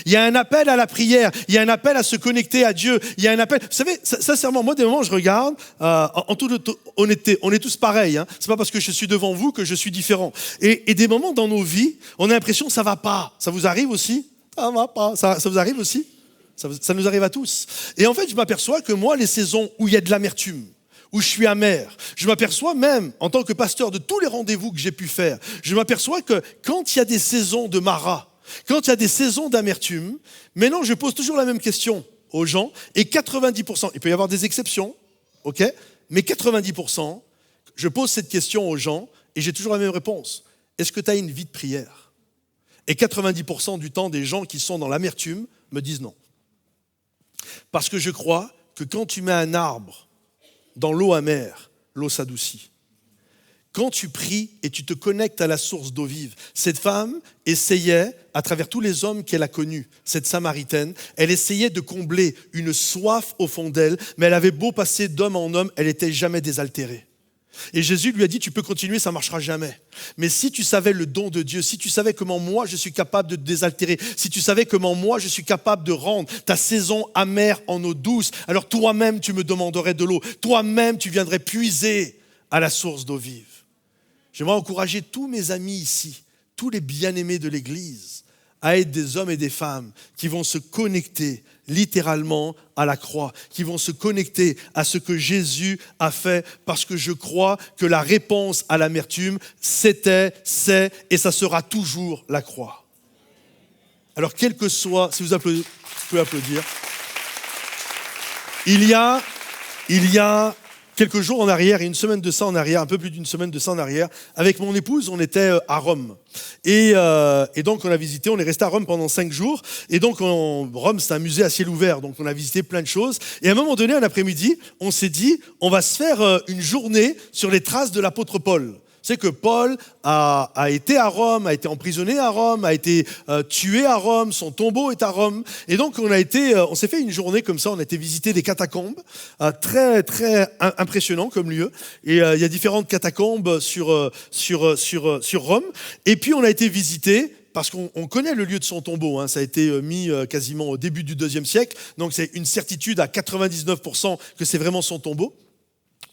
Il y a un appel à la prière, il y a un appel à se connecter à Dieu, il y a un appel. Vous savez, sincèrement, moi, des moments, je regarde, en toute honnêteté, on est tous pareils. Hein. C'est pas parce que je suis devant vous que je suis différent. Et des moments dans nos vies, on a l'impression que ça va pas. Ça vous arrive aussi? Ça va pas. Ça vous arrive aussi? Ça nous arrive à tous. Et en fait, je m'aperçois que moi, les saisons où il y a de l'amertume, où je suis amer, je m'aperçois même, en tant que pasteur de tous les rendez-vous que j'ai pu faire, je m'aperçois que quand il y a des saisons de marat, quand il y a des saisons d'amertume, maintenant je pose toujours la même question aux gens, et 90%, il peut y avoir des exceptions, ok, mais 90%, je pose cette question aux gens, et j'ai toujours la même réponse. Est-ce que tu as une vie de prière? Et 90% du temps, des gens qui sont dans l'amertume me disent non. Parce que je crois que quand tu mets un arbre dans l'eau amère, l'eau s'adoucit. Quand tu pries et tu te connectes à la source d'eau vive, cette femme essayait, à travers tous les hommes qu'elle a connus, cette Samaritaine, elle essayait de combler une soif au fond d'elle, mais elle avait beau passer d'homme en homme, elle n'était jamais désaltérée. Et Jésus lui a dit, tu peux continuer, ça ne marchera jamais. Mais si tu savais le don de Dieu, si tu savais comment moi je suis capable de te désaltérer, si tu savais comment moi je suis capable de rendre ta saison amère en eau douce, alors toi-même tu me demanderais de l'eau, toi-même tu viendrais puiser à la source d'eau vive. J'aimerais encourager tous mes amis ici, tous les bien-aimés de l'Église, à être des hommes et des femmes qui vont se connecter littéralement à la croix, qui vont se connecter à ce que Jésus a fait, parce que je crois que la réponse à l'amertume, c'était, c'est et ça sera toujours la croix. Alors quel que soit, si vous pouvez applaudir, il y a quelques jours en arrière, et une semaine de ça en arrière, un peu plus d'une semaine de ça en arrière, avec mon épouse, on était à Rome. Et donc on a visité, on est resté à Rome pendant 5 jours. Et donc Rome, c'est un musée à ciel ouvert, donc on a visité plein de choses. Et à un moment donné, un après-midi, on s'est dit, on va se faire une journée sur les traces de l'apôtre Paul. C'est que Paul a été à Rome, a été emprisonné à Rome, a été tué à Rome, son tombeau est à Rome. Et donc on s'est fait une journée comme ça, on a été visiter des catacombes, très très impressionnant comme lieu. Et il y a différentes catacombes sur Rome. Et puis on a été visiter, parce qu'on connaît le lieu de son tombeau, hein, ça a été mis quasiment au début du IIe siècle, donc c'est une certitude à 99% que c'est vraiment son tombeau.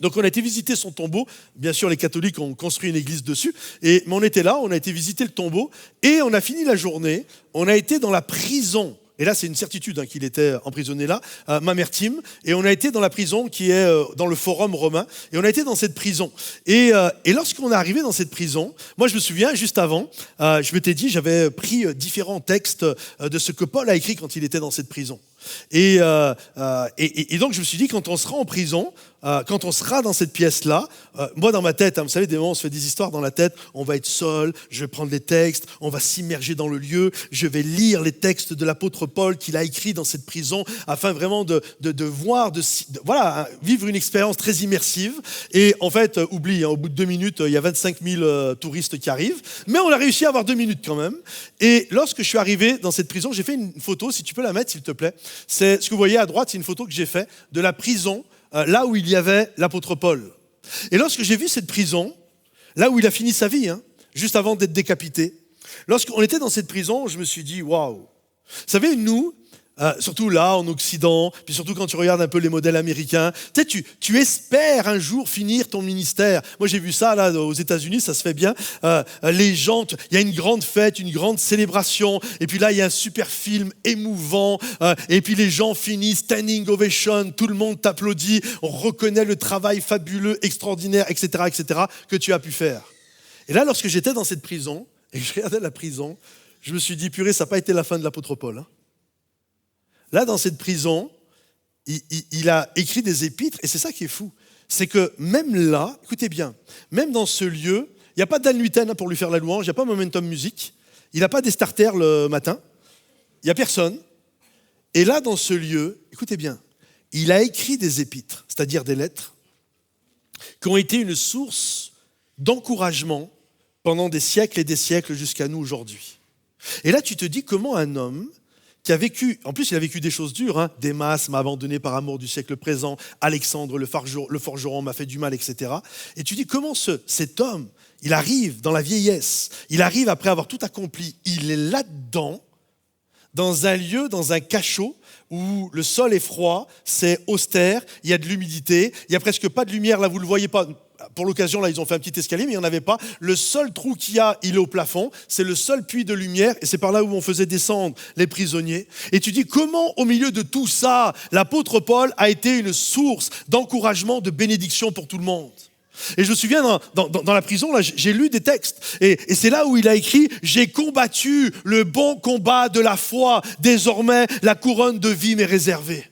Donc on a été visiter son tombeau, bien sûr les catholiques ont construit une église dessus, mais on était là, on a été visiter le tombeau, et on a fini la journée, on a été dans la prison, et là c'est une certitude hein, qu'il était emprisonné là, Mamertime, et on a été dans la prison qui est dans le forum romain, et on a été dans cette prison. Et lorsqu'on est arrivé dans cette prison, moi je me souviens juste avant, je m'étais dit, j'avais pris différents textes de ce que Paul a écrit quand il était dans cette prison. Et donc je me suis dit, quand on sera en prison, quand on sera dans cette pièce-là, moi dans ma tête, hein, vous savez, des moments on se fait des histoires dans la tête, on va être seul, je vais prendre les textes, on va s'immerger dans le lieu, je vais lire les textes de l'apôtre Paul qu'il a écrit dans cette prison, afin vraiment de voir, voilà, vivre une expérience très immersive. Et en fait, oublie, hein, au bout de 2 minutes, il y a 25 000 touristes qui arrivent, mais on a réussi à avoir 2 minutes quand même. Et lorsque je suis arrivé dans cette prison, j'ai fait une photo, si tu peux la mettre s'il te plaît. C'est ce que vous voyez à droite, c'est une photo que j'ai faite de la prison, là où il y avait l'apôtre Paul. Et lorsque j'ai vu cette prison, là où il a fini sa vie, hein, juste avant d'être décapité, lorsqu'on était dans cette prison, je me suis dit, waouh. Vous savez, nous, surtout là, en Occident, puis surtout quand tu regardes un peu les modèles américains, tu espères un jour finir ton ministère. Moi, j'ai vu ça là aux États-Unis, ça se fait bien. Les gens, il y a une grande fête, une grande célébration, et puis là, il y a un super film émouvant, et puis les gens finissent standing ovation, tout le monde t'applaudit, on reconnaît le travail fabuleux, extraordinaire, etc., que tu as pu faire. Et là, lorsque j'étais dans cette prison, et que je regardais la prison, je me suis dit, purée, ça n'a pas été la fin de l'apôtre Paul, hein. Là, dans cette prison, il a écrit des épîtres, et c'est ça qui est fou. C'est que même là, écoutez bien, même dans ce lieu, il n'y a pas d'Anne Luyten pour lui faire la louange, il n'y a pas Momentum Music, Il n'a pas des starters le matin. Il n'y a personne. Et là, dans ce lieu, écoutez bien, il a écrit des épîtres, c'est-à-dire des lettres, qui ont été une source d'encouragement pendant des siècles et des siècles jusqu'à nous aujourd'hui. Et là, tu te dis comment un homme qui a vécu, en plus il a vécu des choses dures, Démas m'a abandonné par amour du siècle présent, Alexandre le forgeron m'a fait du mal, etc. Et tu dis comment cet homme, il arrive dans la vieillesse, il arrive après avoir tout accompli, il est là-dedans, dans un lieu, dans un cachot, où le sol est froid, c'est austère, il y a de l'humidité, il n'y a presque pas de lumière, là vous ne le voyez pas. Pour l'occasion, là, ils ont fait un petit escalier, mais il n'y en avait pas. Le seul trou qu'il y a, il est au plafond. C'est le seul puits de lumière, et c'est par là où on faisait descendre les prisonniers. Et tu dis, comment, au milieu de tout ça, l'apôtre Paul a été une source d'encouragement, de bénédiction pour tout le monde. Et je me souviens, dans la prison, là, j'ai lu des textes, et c'est là où il a écrit « J'ai combattu le bon combat de la foi, désormais la couronne de vie m'est réservée ».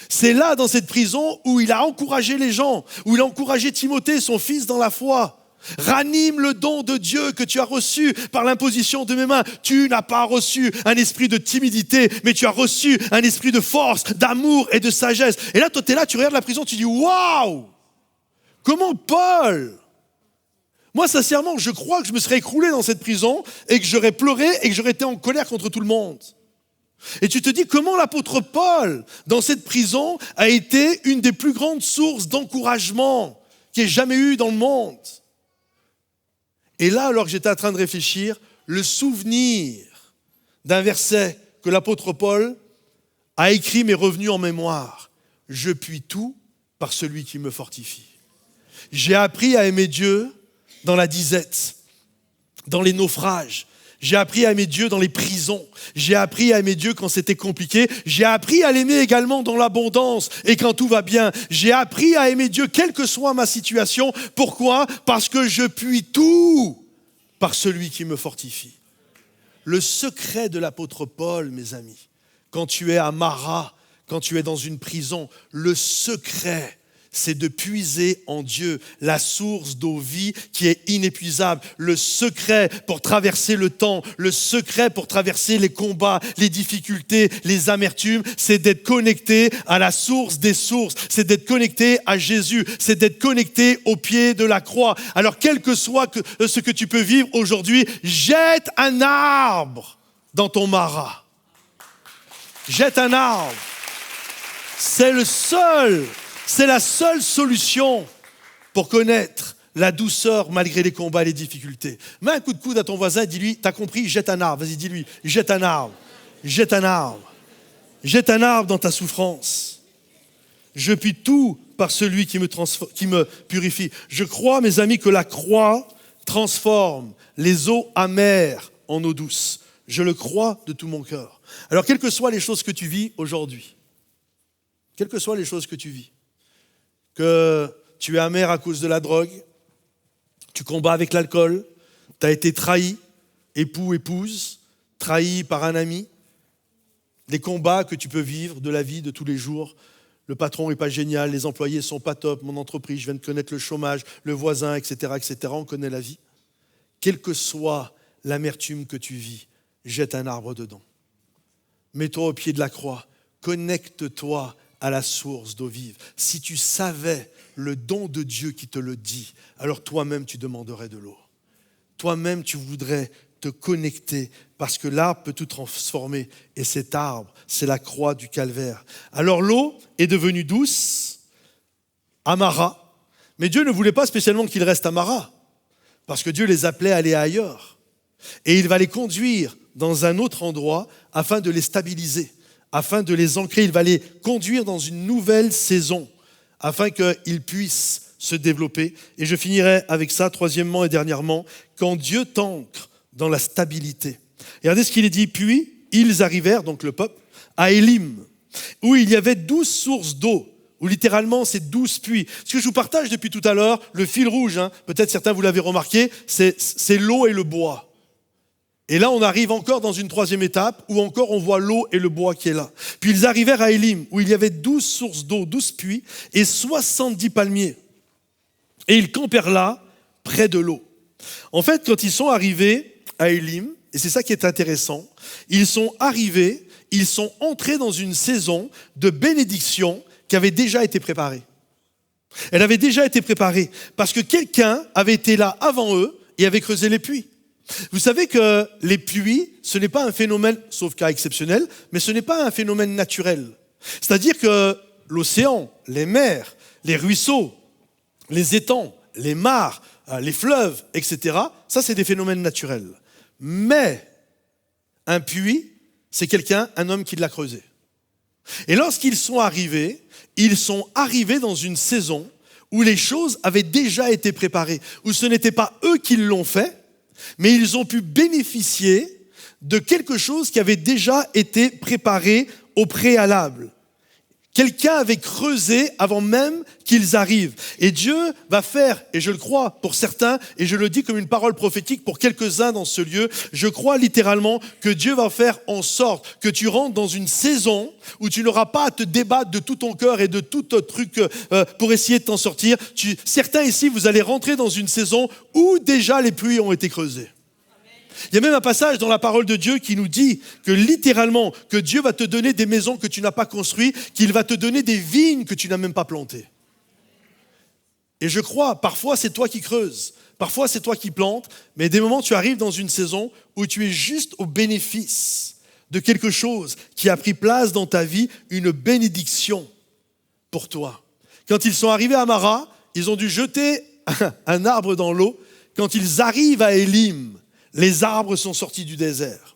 C'est là, dans cette prison, où il a encouragé les gens, où il a encouragé Timothée, son fils, dans la foi. Ranime le don de Dieu que tu as reçu par l'imposition de mes mains. Tu n'as pas reçu un esprit de timidité, mais tu as reçu un esprit de force, d'amour et de sagesse. Et là, toi, tu es là, tu regardes la prison, tu dis « Waouh ! Comment Paul ?» Moi, sincèrement, je crois que je me serais écroulé dans cette prison et que j'aurais pleuré et que j'aurais été en colère contre tout le monde. Et tu te dis comment l'apôtre Paul, dans cette prison, a été une des plus grandes sources d'encouragement qu'il y ait jamais eu dans le monde. Et là, alors que j'étais en train de réfléchir, le souvenir d'un verset que l'apôtre Paul a écrit m'est revenu en mémoire. « Je puis tout par celui qui me fortifie ». J'ai appris à aimer Dieu dans la disette, dans les naufrages. J'ai appris à aimer Dieu dans les prisons. J'ai appris à aimer Dieu quand c'était compliqué. J'ai appris à l'aimer également dans l'abondance et quand tout va bien. J'ai appris à aimer Dieu quelle que soit ma situation. Pourquoi ? Parce que je puis tout par celui qui me fortifie. Le secret de l'apôtre Paul, mes amis, quand tu es à Mara, quand tu es dans une prison, le secret, c'est de puiser en Dieu, la source d'eau vie qui est inépuisable. Le secret pour traverser le temps, le secret pour traverser les combats, les difficultés, les amertumes, c'est d'être connecté à la source des sources, c'est d'être connecté à Jésus, c'est d'être connecté au pied de la croix. Alors quel que soit ce que tu peux vivre aujourd'hui, jette un arbre dans ton maras. Jette un arbre. C'est la seule solution pour connaître la douceur malgré les combats et les difficultés. Mets un coup de coude à ton voisin et dis-lui, t'as compris, jette un arbre. Vas-y, dis-lui, jette un arbre. Jette un arbre. Jette un arbre dans ta souffrance. Je puis tout par celui qui me purifie. Je crois, mes amis, que la croix transforme les eaux amères en eau douce. Je le crois de tout mon cœur. Alors, quelles que soient les choses que tu vis aujourd'hui, quelles que soient les choses que tu vis, que tu es amer à cause de la drogue, tu combats avec l'alcool, tu as été trahi, époux, épouse, trahi par un ami, les combats que tu peux vivre de la vie de tous les jours. Le patron n'est pas génial, les employés ne sont pas top, mon entreprise, je viens de connaître le chômage, le voisin, etc., etc. On connaît la vie. Quelle que soit l'amertume que tu vis, jette un arbre dedans. Mets-toi au pied de la croix, connecte-toi à la source d'eau vive. Si tu savais le don de Dieu qui te le dit, alors toi-même tu demanderais de l'eau. Toi-même tu voudrais te connecter parce que l'arbre peut tout transformer et cet arbre, c'est la croix du calvaire. Alors l'eau est devenue douce à Mara, mais Dieu ne voulait pas spécialement qu'ils restent à Mara parce que Dieu les appelait à aller ailleurs et il va les conduire dans un autre endroit afin de les stabiliser. Afin de les ancrer, il va les conduire dans une nouvelle saison, afin qu'ils puissent se développer. Et je finirai avec ça, troisièmement et dernièrement, quand Dieu t'ancre dans la stabilité. Et regardez ce qu'il est dit, puis ils arrivèrent, donc le peuple, à Élim, où il y avait 12 sources d'eau, où littéralement c'est 12 puits. Ce que je vous partage depuis tout à l'heure, le fil rouge, peut-être certains vous l'avez remarqué, c'est l'eau et le bois. Et là, on arrive encore dans une troisième étape où encore on voit l'eau et le bois qui est là. Puis ils arrivèrent à Élim, où il y avait 12 sources d'eau, 12 puits et 70 palmiers. Et ils campèrent là, près de l'eau. En fait, quand ils sont arrivés à Élim, et c'est ça qui est intéressant, ils sont arrivés, ils sont entrés dans une saison de bénédiction qui avait déjà été préparée. Elle avait déjà été préparée parce que quelqu'un avait été là avant eux et avait creusé les puits. Vous savez que les puits, ce n'est pas un phénomène, sauf cas exceptionnel, mais ce n'est pas un phénomène naturel. C'est-à-dire que l'océan, les mers, les ruisseaux, les étangs, les mares, les fleuves, etc., ça c'est des phénomènes naturels. Mais un puits, c'est quelqu'un, un homme qui l'a creusé. Et lorsqu'ils sont arrivés dans une saison où les choses avaient déjà été préparées, où ce n'était pas eux qui l'ont fait, mais ils ont pu bénéficier de quelque chose qui avait déjà été préparé au préalable. Quelqu'un avait creusé avant même qu'ils arrivent. Et Dieu va faire, et je le crois pour certains, et je le dis comme une parole prophétique pour quelques-uns dans ce lieu, je crois littéralement que Dieu va faire en sorte que tu rentres dans une saison où tu n'auras pas à te débattre de tout ton cœur et de tout truc pour essayer de t'en sortir. Certains ici, vous allez rentrer dans une saison où déjà les puits ont été creusés. Il y a même un passage dans la parole de Dieu qui nous dit que littéralement, que Dieu va te donner des maisons que tu n'as pas construites, qu'il va te donner des vignes que tu n'as même pas plantées. Et je crois, parfois c'est toi qui creuses, parfois c'est toi qui plantes, mais des moments tu arrives dans une saison où tu es juste au bénéfice de quelque chose qui a pris place dans ta vie, une bénédiction pour toi. Quand ils sont arrivés à Mara, ils ont dû jeter un arbre dans l'eau. Quand ils arrivent à Élim, les arbres sont sortis du désert.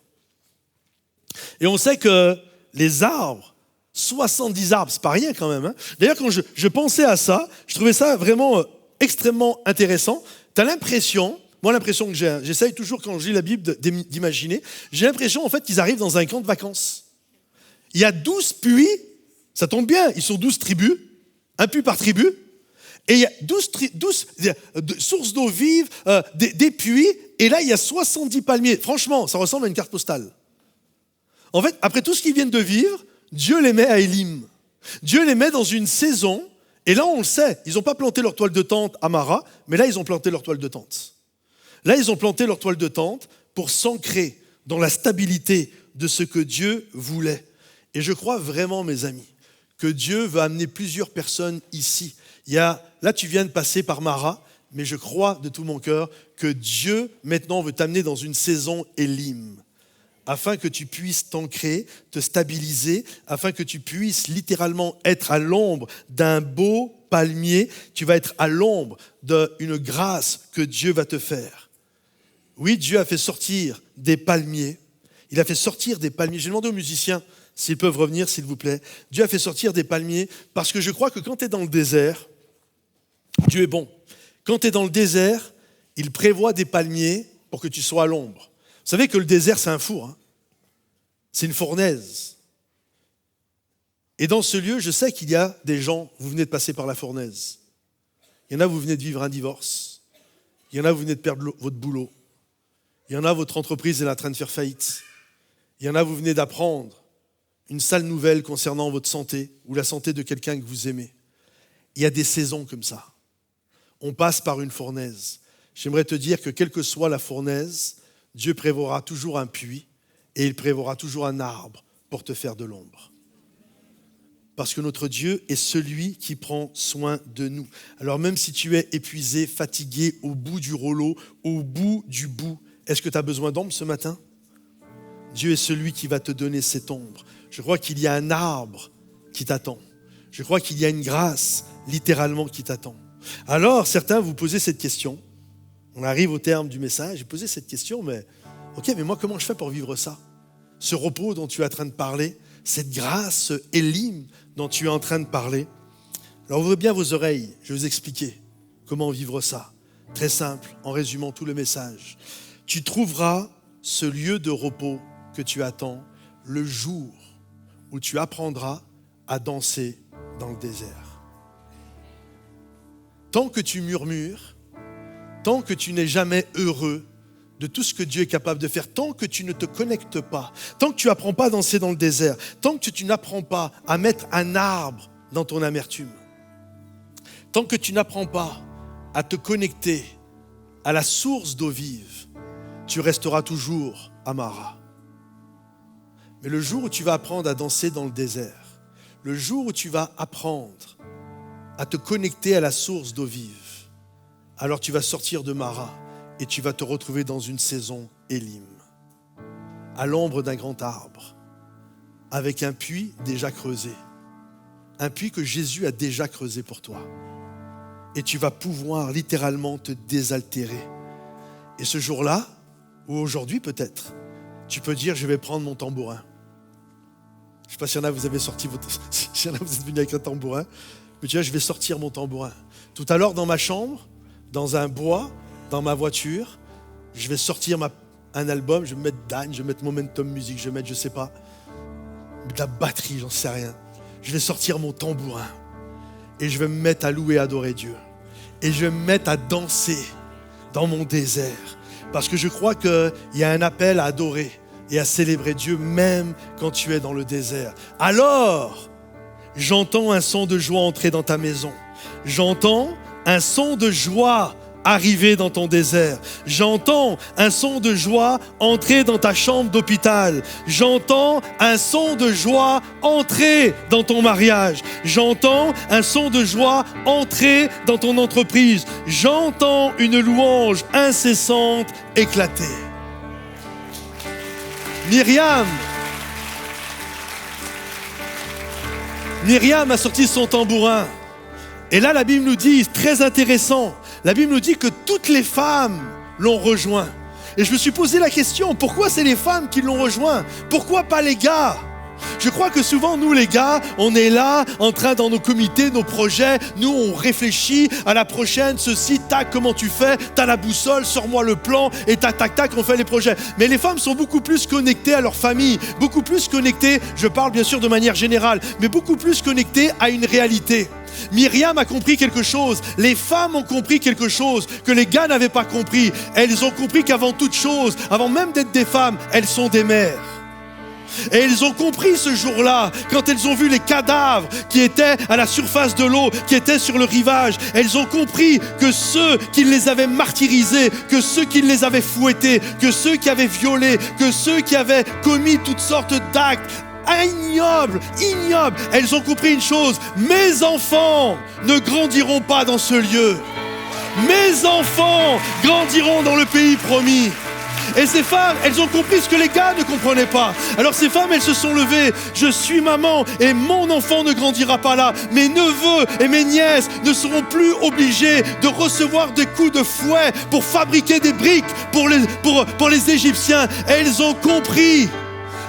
Et on sait que les arbres, 70 arbres, c'est pas rien quand même. D'ailleurs, quand je pensais à ça, je trouvais ça vraiment extrêmement intéressant. Tu as l'impression, moi l'impression que j'essaye toujours quand je lis la Bible d'imaginer, j'ai l'impression en fait qu'ils arrivent dans un camp de vacances. Il y a 12 puits, ça tombe bien, ils sont 12 tribus, un puits par tribu, et il y a 12 sources d'eau vive, des puits, et là il y a 70 palmiers. Franchement, ça ressemble à une carte postale. En fait, après tout ce qu'ils viennent de vivre, Dieu les met à Élim. Dieu les met dans une saison, et là on le sait, ils n'ont pas planté leur toile de tente à Mara, mais là ils ont planté leur toile de tente. Là ils ont planté leur toile de tente pour s'ancrer dans la stabilité de ce que Dieu voulait. Et je crois vraiment, mes amis, que Dieu veut amener plusieurs personnes ici. Là tu viens de passer par Mara, mais je crois de tout mon cœur que Dieu maintenant veut t'amener dans une saison Élim, afin que tu puisses t'ancrer, te stabiliser, afin que tu puisses littéralement être à l'ombre d'un beau palmier. Tu vas être à l'ombre d'une grâce que Dieu va te faire. Oui, Dieu a fait sortir des palmiers. Il a fait sortir des palmiers. J'ai demandé aux musiciens s'ils peuvent revenir, s'il vous plaît. Dieu a fait sortir des palmiers parce que je crois que quand tu es dans le désert, Dieu est bon. Quand tu es dans le désert, il prévoit des palmiers pour que tu sois à l'ombre. Vous savez que le désert, c'est un four. C'est une fournaise. Et dans ce lieu, je sais qu'il y a des gens, vous venez de passer par la fournaise. Il y en a, vous venez de vivre un divorce. Il y en a, vous venez de perdre votre boulot. Il y en a, votre entreprise est en train de faire faillite. Il y en a, vous venez d'apprendre une sale nouvelle concernant votre santé ou la santé de quelqu'un que vous aimez. Il y a des saisons comme ça. On passe par une fournaise. J'aimerais te dire que quelle que soit la fournaise, Dieu prévoira toujours un puits et il prévoira toujours un arbre pour te faire de l'ombre. Parce que notre Dieu est celui qui prend soin de nous. Alors même si tu es épuisé, fatigué, au bout du rouleau, au bout du bout, est-ce que tu as besoin d'ombre ce matin? Dieu est celui qui va te donner cette ombre. Je crois qu'il y a un arbre qui t'attend. Je crois qu'il y a une grâce littéralement qui t'attend. Alors, certains vous posez cette question. On arrive au terme du message. Vous posez cette question, mais moi, comment je fais pour vivre ça? Ce repos dont tu es en train de parler, cette grâce, ce Élim dont tu es en train de parler. Alors, ouvrez bien vos oreilles. Je vais vous expliquer comment vivre ça. Très simple, en résumant tout le message. Tu trouveras ce lieu de repos que tu attends le jour où tu apprendras à danser dans le désert. Tant que tu murmures, tant que tu n'es jamais heureux de tout ce que Dieu est capable de faire, tant que tu ne te connectes pas, tant que tu n'apprends pas à danser dans le désert, tant que tu n'apprends pas à mettre un arbre dans ton amertume, tant que tu n'apprends pas à te connecter à la source d'eau vive, tu resteras toujours à Mara. Mais le jour où tu vas apprendre à danser dans le désert, le jour où tu vas apprendre à te connecter à la source d'eau vive, alors tu vas sortir de Mara et tu vas te retrouver dans une saison Élim, à l'ombre d'un grand arbre, avec un puits déjà creusé, un puits que Jésus a déjà creusé pour toi. Et tu vas pouvoir littéralement te désaltérer. Et ce jour-là, ou aujourd'hui peut-être, tu peux dire, je vais prendre mon tambourin. Je ne sais pas s'il y en a, vous avez sorti votre... s'il y en a, vous êtes venu avec un tambourin. Mais tu vois, je vais sortir mon tambourin. Tout à l'heure, dans ma chambre, dans un bois, dans ma voiture, je vais sortir un album, je vais mettre Dan, je vais mettre Momentum Music, je vais mettre, je ne sais pas, de la batterie, j'en sais rien. Je vais sortir mon tambourin et je vais me mettre à louer et adorer Dieu. Et je vais me mettre à danser dans mon désert. Parce que je crois qu'il y a un appel à adorer et à célébrer Dieu même quand tu es dans le désert. Alors, j'entends un son de joie entrer dans ta maison. J'entends un son de joie arriver dans ton désert. J'entends un son de joie entrer dans ta chambre d'hôpital. J'entends un son de joie entrer dans ton mariage. J'entends un son de joie entrer dans ton entreprise. J'entends une louange incessante éclater. Myriam a sorti son tambourin. Et là, la Bible nous dit, très intéressant, la Bible nous dit que toutes les femmes l'ont rejoint. Et je me suis posé la question, pourquoi c'est les femmes qui l'ont rejoint? Pourquoi pas les gars? Je crois que souvent, nous les gars, on est là, en train dans nos comités, nos projets, nous on réfléchit à la prochaine, ceci, tac, comment tu fais? T'as la boussole, sors-moi le plan, et tac, tac, tac, on fait les projets. Mais les femmes sont beaucoup plus connectées à leur famille, beaucoup plus connectées, je parle bien sûr de manière générale, mais beaucoup plus connectées à une réalité. Myriam a compris quelque chose, les femmes ont compris quelque chose que les gars n'avaient pas compris. Elles ont compris qu'avant toute chose, avant même d'être des femmes, elles sont des mères. Et elles ont compris ce jour-là, quand elles ont vu les cadavres qui étaient à la surface de l'eau, qui étaient sur le rivage, elles ont compris que ceux qui les avaient martyrisés, que ceux qui les avaient fouettés, que ceux qui avaient violé, que ceux qui avaient commis toutes sortes d'actes ignobles, elles ont compris une chose, mes enfants ne grandiront pas dans ce lieu. Mes enfants grandiront dans le pays promis. Et ces femmes, elles ont compris ce que les gars ne comprenaient pas. Alors ces femmes, elles se sont levées. Je suis maman et mon enfant ne grandira pas là. Mes neveux et mes nièces ne seront plus obligés de recevoir des coups de fouet pour fabriquer des briques pour les Égyptiens. Elles ont compris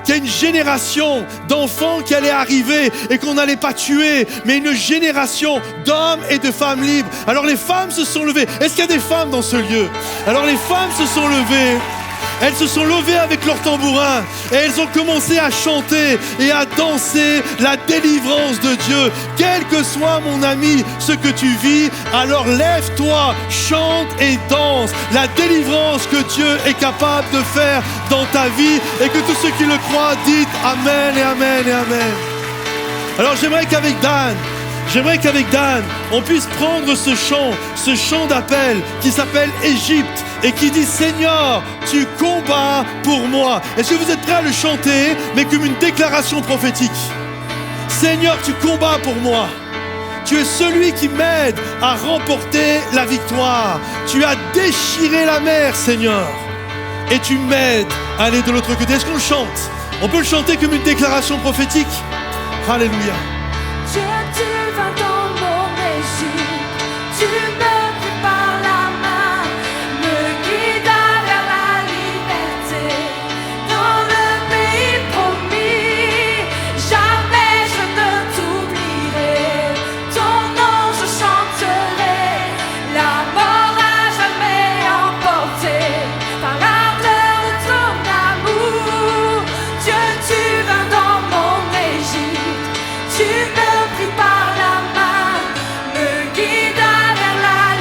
qu'il y a une génération d'enfants qui allait arriver et qu'on n'allait pas tuer, mais une génération d'hommes et de femmes libres. Alors les femmes se sont levées. Est-ce qu'il y a des femmes dans ce lieu? Alors les femmes se sont levées. Elles se sont levées avec leurs tambourins et elles ont commencé à chanter et à danser la délivrance de Dieu. Quel que soit, mon ami, ce que tu vis, alors lève-toi, chante et danse la délivrance que Dieu est capable de faire dans ta vie, et que tous ceux qui le croient, dites Amen et Amen et Amen. Alors j'aimerais qu'avec Dan, on puisse prendre ce chant d'appel qui s'appelle Égypte et qui dit Seigneur, tu combats pour moi. Est-ce que vous êtes prêts à le chanter, mais comme une déclaration prophétique? Seigneur, tu combats pour moi. Tu es celui qui m'aide à remporter la victoire. Tu as déchiré la mer, Seigneur, et tu m'aides à aller de l'autre côté. Est-ce qu'on le chante? On peut le chanter comme une déclaration prophétique? Alléluia. Dieu, tu vas dans mon Égypte, tu me prépares la main, me guides vers la liberté, dans le pays promis. Jamais je ne t'oublierai, ton nom je chanterai, la mort à jamais emporté par l'ardeur de ton amour. Dieu, tu vas dans mon Égypte, tu me pris par la main, me guida vers la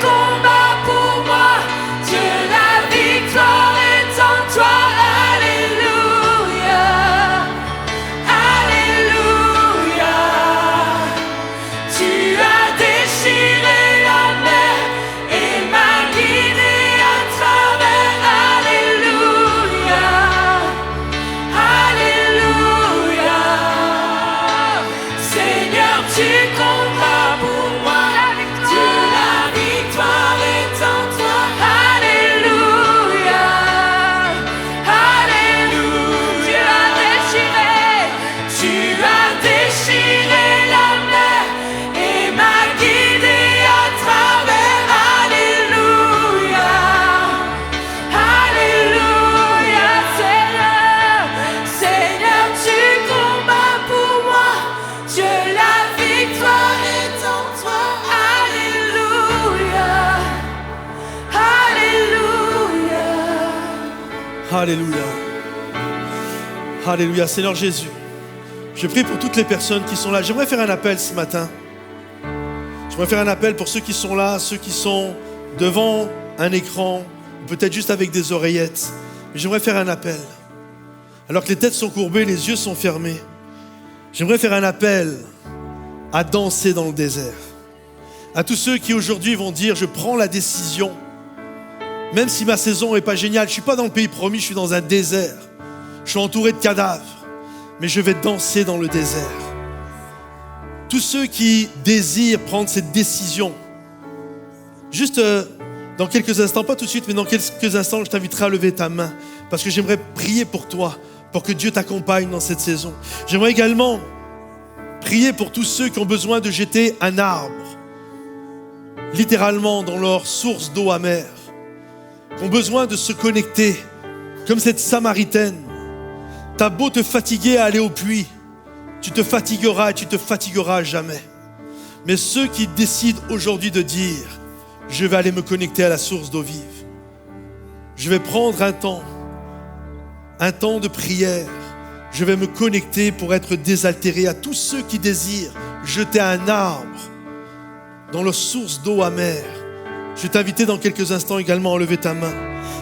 combats pour moi. Dieu, la victoire est en toi. Alléluia. Alléluia. Tu as déchiré la mer et m'as guidé à travers. Alléluia. Alléluia. Seigneur, tu combats pour moi. Dieu, la victoire est en toi. Alléluia. Alléluia. Tu as déchiré la mer et m'as guidé à travers. Alléluia. Alléluia. Seigneur, Seigneur, tu combats pour moi. Dieu, la victoire est en toi. Alléluia. Alléluia. Alléluia. Alléluia. Seigneur Jésus, je prie pour toutes les personnes qui sont là. J'aimerais faire un appel ce matin. J'aimerais faire un appel pour ceux qui sont là, ceux qui sont devant un écran, peut-être juste avec des oreillettes. Mais j'aimerais faire un appel. Alors que les têtes sont courbées, les yeux sont fermés. J'aimerais faire un appel à danser dans le désert. À tous ceux qui aujourd'hui vont dire, je prends la décision. Même si ma saison n'est pas géniale, je ne suis pas dans le pays promis, je suis dans un désert. Je suis entouré de cadavres, mais je vais danser dans le désert. Tous ceux qui désirent prendre cette décision, juste dans quelques instants, pas tout de suite, mais dans quelques instants, je t'inviterai à lever ta main, parce que j'aimerais prier pour toi, pour que Dieu t'accompagne dans cette saison. J'aimerais également prier pour tous ceux qui ont besoin de jeter un arbre, littéralement dans leur source d'eau amère, qui ont besoin de se connecter, comme cette Samaritaine. T'as beau te fatiguer à aller au puits, tu te fatigueras et tu te fatigueras jamais. Mais ceux qui décident aujourd'hui de dire, je vais aller me connecter à la source d'eau vive, je vais prendre un temps de prière, je vais me connecter pour être désaltéré. À tous ceux qui désirent jeter un arbre dans leur source d'eau amère, je vais t'inviter dans quelques instants également à lever ta main.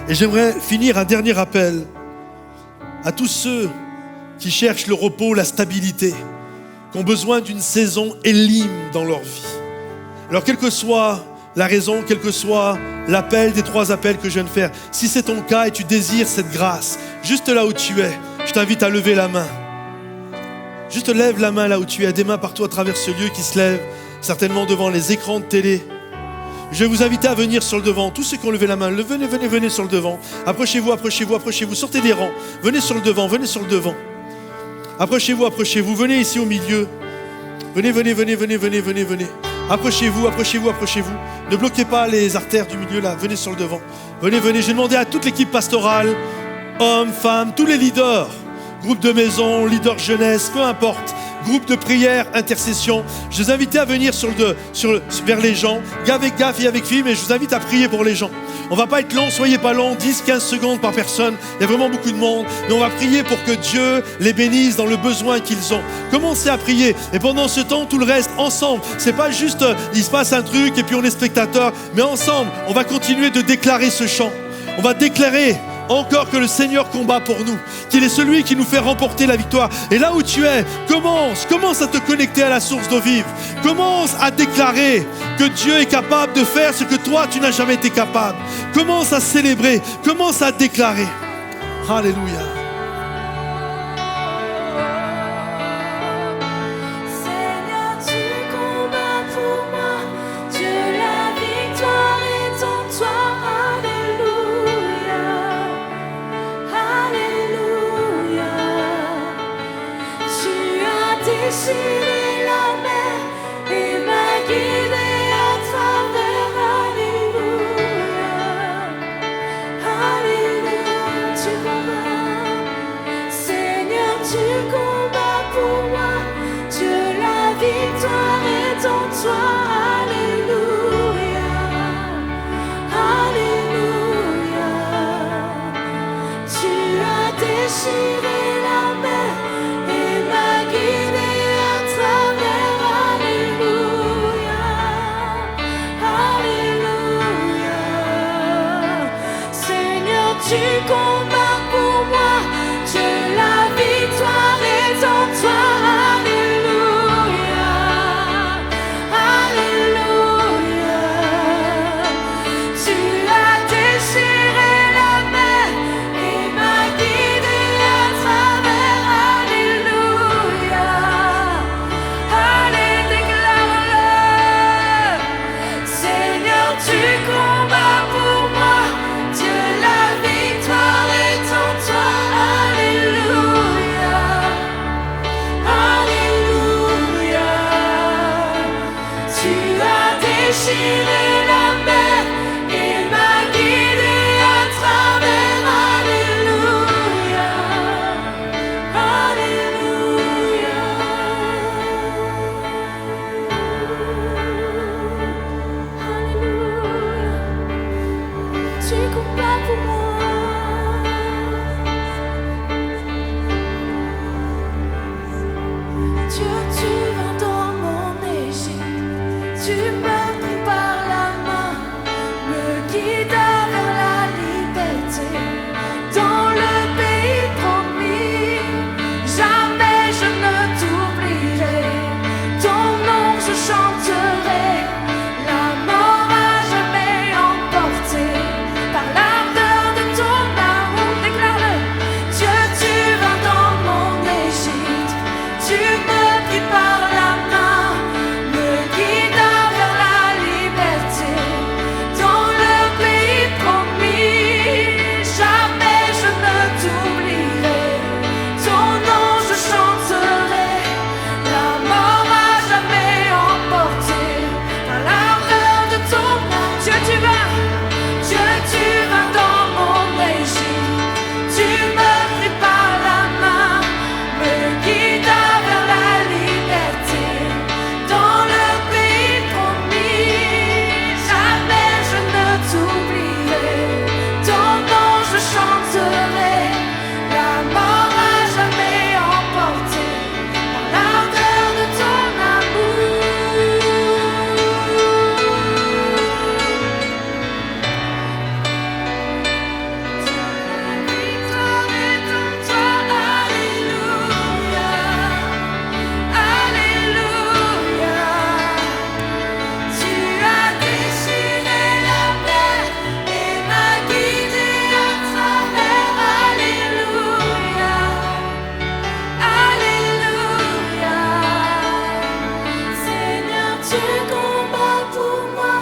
Et j'aimerais finir un dernier appel à tous ceux qui cherchent le repos, la stabilité, qui ont besoin d'une saison élime dans leur vie. Alors quelle que soit la raison, quel que soit l'appel des 3 appels que je viens de faire, si c'est ton cas et tu désires cette grâce, juste là où tu es, je t'invite à lever la main. Juste lève la main là où tu es, des mains partout à travers ce lieu qui se lèvent, certainement devant les écrans de télé. Je vais vous inviter à venir sur le devant. Tous ceux qui ont levé la main, venez sur le devant. Approchez-vous, sortez des rangs. Venez sur le devant. Approchez-vous, venez ici au milieu. Venez. Approchez-vous. Ne bloquez pas les artères du milieu là, venez sur le devant. Venez. J'ai demandé à toute l'équipe pastorale, hommes, femmes, tous les leaders, groupe de maison, leader jeunesse, peu importe, groupe de prière, intercession. Je vous invite à venir vers les gens, avec gaffe et avec fille, mais je vous invite à prier pour les gens. On va pas être long, soyez pas long, 10-15 secondes par personne. Il y a vraiment beaucoup de monde, mais on va prier pour que Dieu les bénisse dans le besoin qu'ils ont. Commencez à prier, et pendant ce temps, tout le reste, ensemble. C'est pas juste, il se passe un truc et puis on est spectateurs, mais ensemble, on va continuer de déclarer ce chant. On va déclarer encore que le Seigneur combat pour nous, qu'il est celui qui nous fait remporter la victoire. Et là où tu es, commence à te connecter à la source d'eau vive. Commence à déclarer que Dieu est capable de faire ce que toi tu n'as jamais été capable. Commence à célébrer, commence à déclarer. Alléluia. Déchiré la mer et m'a guidé à travers. Alléluia, Alléluia, tu combats. tu combats pour moi. Dieu, la victoire est en toi. Alléluia, Alléluia. Tu as déchiré la mer et m'as guidé à travers. Alléluia, allez, déclare-le. Seigneur, tu combats pour moi. Dieu, la victoire est en toi. Alléluia, Alléluia. Tu as déchiré la mer et m'as guidé à travers. Alléluia, Alléluia. Alléluia. Tu combats pour moi. Dieu, tu vas dans mon Égypte. Tu me pris par la main, me guida vers la liberté. Dans le pays promis, jamais je ne t'oublierai. Ton nom je chanterai. La mort a jamais emporté par l'ardeur de ton amour. Déclare-le. Dieu, tu vas dans mon Égypte. Tu me pris par la main, me guida vers la liberté. Dans le pays promis, jamais je ne t'oublierai. Ton nom je chanterai. La mort a jamais emporté par l'ardeur de ton âme. Dieu, tu vas dans mon Égypte. Tu me pris par la main, me guida vers la liberté. Dans le pays promis, jamais je ne t'oublierai. Ton nom je chanterai. La mort a jamais emporté par l'ardeur de ton amour. Victoire est en toi. Alléluia, Alléluia. Tu as déchiré la mer et m'as guidé à travers. Alléluia, Alléluia. Seigneur, tu combats pour moi.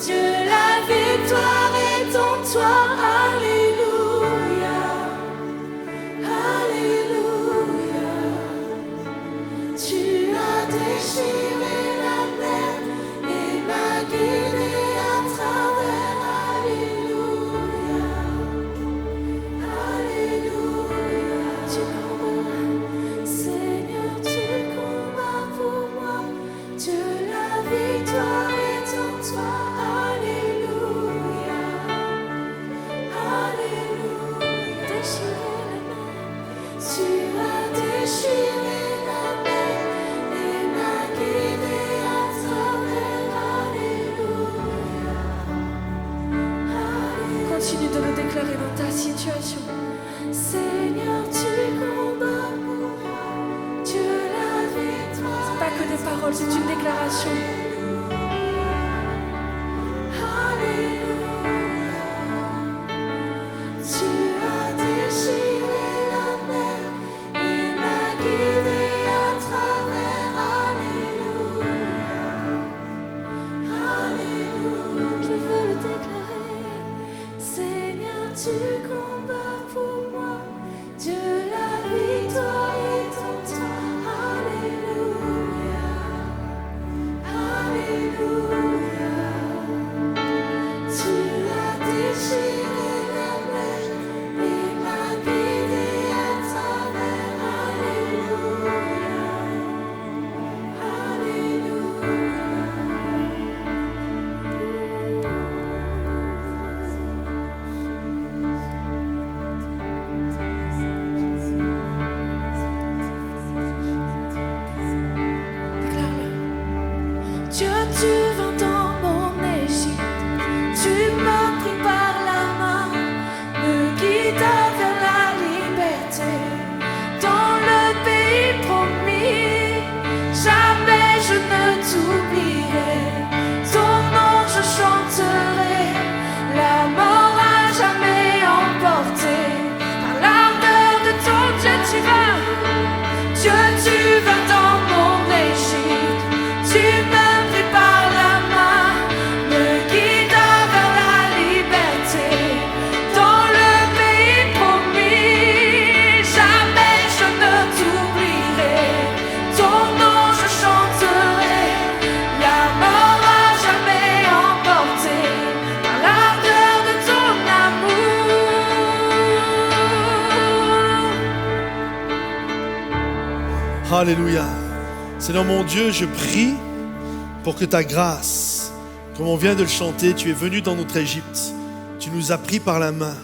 Dieu, la victoire est en toi. Alléluia, Alléluia. Tu as déchiré la mer et m'as guidé à travers. Alléluia, Alléluia. Tu combats, Seigneur, tu combats pour moi. Dieu, la victoire est en toi. Alléluia, Alléluia. Déchiré la mer, tu as déchiré la mer et m'as guidé à travers. Alléluia, Alléluia. Continue de le déclarer dans ta situation. Seigneur, tu combats pour moi. Dieu, la victoire. C'est pas que des paroles, c'est une déclaration. Alléluia. Tu as déchiré la mer et m'as guidé à travers. Alléluia, Alléluia. Je veux le déclarer. Seigneur, tu combats pour moi. Dieu, la victoire est en toi. Alléluia, Alléluia. Tu as déchiré la mer et m'as guidé à travers. Alléluia, Alléluia. Alléluia. Seigneur mon Dieu, je prie pour que ta grâce, comme on vient de le chanter, tu es venu dans notre Égypte. Tu nous as pris par la main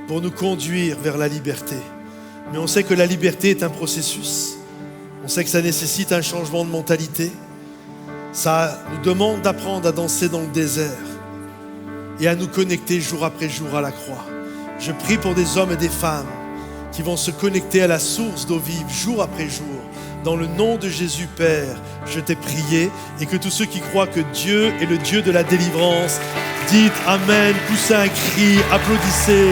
pour nous conduire vers la liberté. Mais on sait que la liberté est un processus. On sait que ça nécessite un changement de mentalité. Ça nous demande d'apprendre à danser dans le désert et à nous connecter jour après jour à la croix. Je prie pour des hommes et des femmes qui vont se connecter à la source d'eau vive jour après jour. Dans le nom de Jésus, Père, je t'ai prié, et que tous ceux qui croient que Dieu est le Dieu de la délivrance, dites Amen, poussez un cri, applaudissez.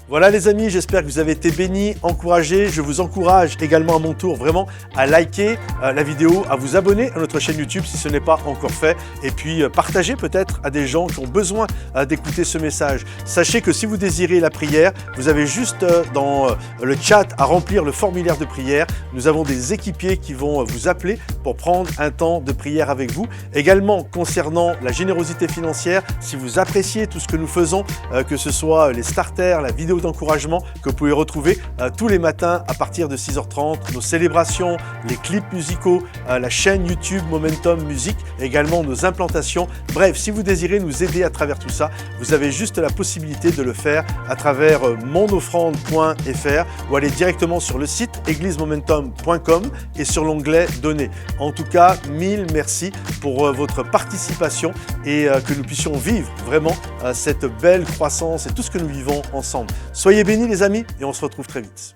Voilà les amis, j'espère que vous avez été bénis, encouragés. Je vous encourage également à mon tour vraiment à liker la vidéo, à vous abonner à notre chaîne YouTube si ce n'est pas encore fait, et puis partager peut-être à des gens qui ont besoin d'écouter ce message. Sachez que si vous désirez la prière, vous avez juste dans le chat à remplir le formulaire de prière. Nous avons des équipiers qui vont vous appeler pour prendre un temps de prière avec vous. Également concernant la générosité financière, si vous appréciez tout ce que nous faisons, que ce soit les starters, la vidéo d'encouragement que vous pouvez retrouver tous les matins à partir de 6h30, nos célébrations, les clips musicaux, la chaîne YouTube Momentum Music, également nos implantations. Bref, si vous désirez nous aider à travers tout ça, vous avez juste la possibilité de le faire à travers monoffrande.fr ou aller directement sur le site églisemomentum.com et sur l'onglet Donner. En tout cas, mille merci pour votre participation et que nous puissions vivre vraiment cette belle croissance et tout ce que nous vivons ensemble. Soyez bénis les amis et on se retrouve très vite.